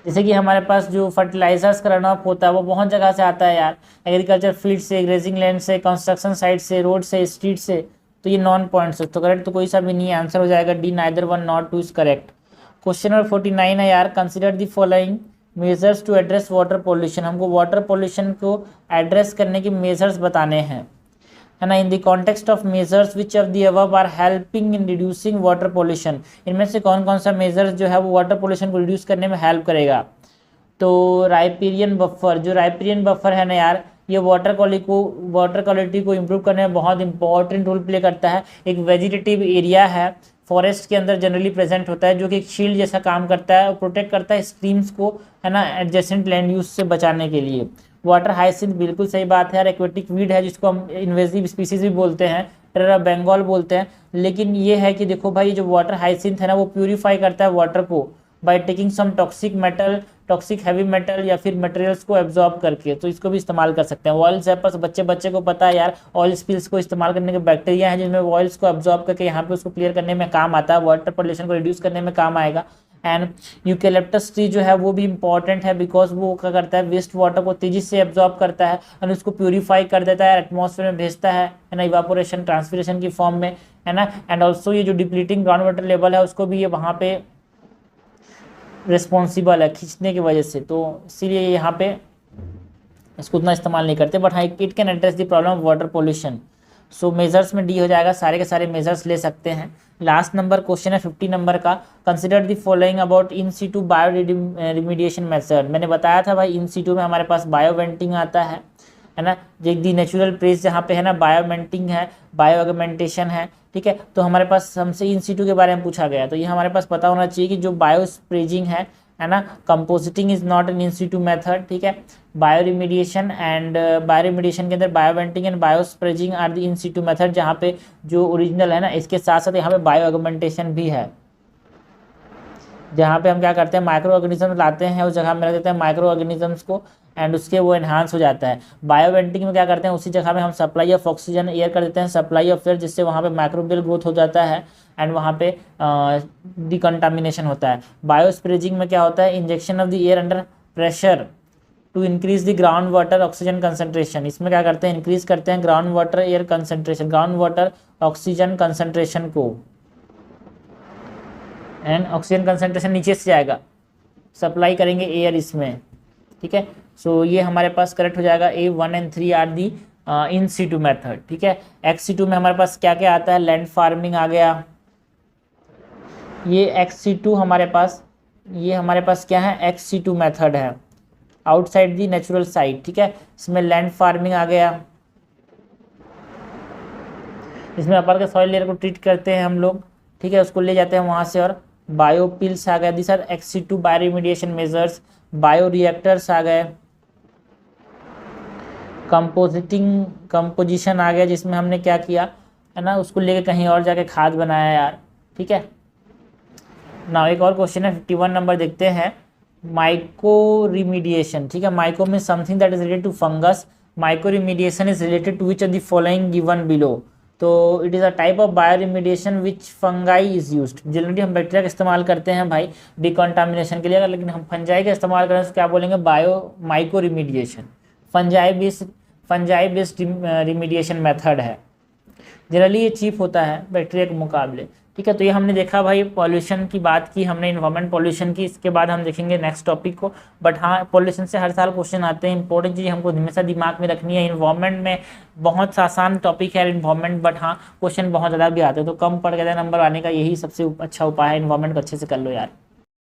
जैसे कि हमारे पास जो फर्टिलाइजर्स का रन ऑफ होता है वो बहुत जगह से आता है यार, एग्रीकल्चर फील्ड से, ग्रेजिंग लैंड से, कंस्ट्रक्शन साइट से, रोड से, स्ट्रीट से, तो ये नॉन पॉइंट सोर्स। तो करेक्ट तो कोई सा भी नहीं है, आंसर हो जाएगा D, neither one not two is correct. Question number 49 है यार, consider the following measures to address water pollution. हमको वाटर पॉल्यूशन को एड्रेस करने के मेजर्स बताने हैं, है ना। In the context of measures which of the above are helping in reducing water pollution. इनमें से कौन कौन सा मेजर्स जो है वो वाटर पॉल्यूशन को रिड्यूस करने में हेल्प करेगा। तो राइपेरियन बफर, जो राइपेरियन बफर है ना यार, ये वाटर क्वालिटी को इम्प्रूव करने में बहुत इंपॉर्टेंट रोल प्ले करता है। एक वेजिटेटिव एरिया है, फॉरेस्ट के अंदर जनरली प्रेजेंट होता है, जो कि एक शील्ड जैसा काम करता है और प्रोटेक्ट करता है स्ट्रीम्स को, है ना, एडजेसेंट लैंड यूज से बचाने के लिए। वाटर हाइसिंथ बिल्कुल सही बात है यार, एक्वेटिक वीड है जिसको हम इन्वेजिव स्पीसीज भी बोलते हैं, टेरर बंगाल बोलते हैं। लेकिन ये है कि देखो भाई, जो वाटर हाइसिंथ है ना वो प्यूरिफाई करता है वाटर को by taking some toxic metal, toxic heavy metal या फिर मटेरियल्स को एब्जॉर्ब करके, तो इसको भी इस्तेमाल कर सकते हैं। ऑयल जैपर्स, बच्चे को पता है यार, ऑयल स्पिल्स को इस्तेमाल करने के बैक्टीरिया हैं जिनमें ऑयल्स को एब्जॉर्ब करके यहाँ पे उसको क्लियर करने में काम आता है, वाटर पॉल्यूशन को रिड्यूस करने में काम आएगा। एंड यूकेलिप्टस ट्री जो है वो भी इंपॉर्टेंट है, बिकॉज वो क्या करता है, वेस्ट वाटर को तेजी से एब्जॉर्ब करता है और उसको प्यूरिफाई कर देता है, एटमॉस्फेयर में भेजता है ना, इवापोरेशन ट्रांसपिरेशन की फॉर्म में, है ना। एंड ऑल्सो ये जो डिप्लीटिंग ग्राउंड वाटर लेवल है उसको भी ये वहाँ पे रिस्पॉन्सिबल है खींचने की वजह से, तो इसीलिए यहाँ पे इसको उतना इस्तेमाल नहीं करते। बट हाँ, it can address the problem of water pollution. So measures में डी हो जाएगा, सारे के सारे मेजर्स ले सकते हैं। लास्ट नंबर क्वेश्चन है 50 नंबर का, consider the following about in situ bioremediation method. मैंने बताया था भाई, इन सीटू में हमारे पास बायो वेंटिंग आता है ना, जो दी नेचुरल प्लेस जहाँ पे है ना बायो वेंटिंग है, बायो ऑगमेंटेशन है। ठीक है, तो हमारे पास हमसे इन सीटू के बारे में पूछा गया, तो ये हमारे पास पता होना चाहिए कि जो बायो स्प्रेजिंग है ना, composting is not an in situ method. ठीक है, bioremediation and bioremediation के अंदर bioventing and biosparging are the in situ method, जहाँ पे जो ओरिजिनल है ना, इसके साथ साथ यहाँ पे बायो ऑगमेंटेशन भी है, जहाँ पे हम क्या करते हैं, माइक्रो ऑर्गेनिज्म लाते हैं उस जगह में रख देते हैं माइक्रो ऑर्गेनिजम्स को, एंड उसके वो एनहांस हो जाता है। बायो वेंटिंग में क्या करते हैं, उसी जगह में हम सप्लाई ऑफ ऑक्सीजन एयर कर देते हैं, सप्लाई ऑफ एयर, जिससे वहाँ पे माइक्रोबियल ग्रोथ हो जाता है एंड वहाँ पे डिकंटामिनेशन होता है। बायो स्प्रेजिंग में क्या होता है, injection of the air under pressure to increase the ground water oxygen concentration. इसमें क्या करते हैं, इंक्रीज करते हैं ground water air concentration, ground water oxygen concentration को, एंड ऑक्सीजन कंसनट्रेशन नीचे से जाएगा, सप्लाई करेंगे एयर इसमें। ठीक है, सो ये हमारे पास करेक्ट हो जाएगा, A1 and 3 are the in situ method. ठीक है, XC2 में हमारे पास क्या क्या आता है, लैंड फार्मिंग आ गया, ये XC2 हमारे पास, ये हमारे पास क्या है, XC2 मेथड है, आउटसाइड दी नेचुरल साइट। ठीक है, इसमें लैंड फार्मिंग आ गया, इसमें अपर के सॉइल लेयर को ट्रीट करते हैं हम लोग। ठीक है, उसको ले जाते हैं वहाँ से, और बायोपिल्स आ गए, this are XC2 bioremediation measures. Bioreactors आ गए, कंपोजिशन आ गया, जिसमें हमने क्या किया है ना, उसको लेके कहीं और जाके खाद बनाया यार। ठीक है ना, एक और क्वेश्चन है 51 नंबर, देखते हैं, माइको रिमीडिएशन। ठीक है, माइको में something that is related to fungus, mycoremediation is related to which of the following given below. तो it is a type of bioremediation which fungi is used. Generally हम bacteria का इस्तेमाल करते हैं भाई डिकॉन्टामिनेशन के लिए, लेकिन हम फंजाई का इस्तेमाल करें तो क्या बोलेंगे, bio mycoremediation. Fungi based remediation method है, जनरली ये चीप होता है बैक्टीरिया के मुकाबले। ठीक है, तो ये हमने देखा भाई, पॉल्यूशन की बात की हमने, इन्वायरमेंट पॉल्यूशन की। इसके बाद हम देखेंगे नेक्स्ट टॉपिक को। बट हाँ, पॉल्यूशन से हर साल क्वेश्चन आते हैं, इंपॉर्टेंट चीज़ हमको हमेशा दिमाग में रखनी है। इन्वायरमेंट में बहुत सा आसान टॉपिक है इन्वायरमेंट, बट हाँ क्वेश्चन बहुत ज़्यादा भी आते हैं, तो कम पड़ गया नंबर आने का यही सबसे अच्छा उपाय है, इन्वायरमेंट को अच्छे से कर लो यार।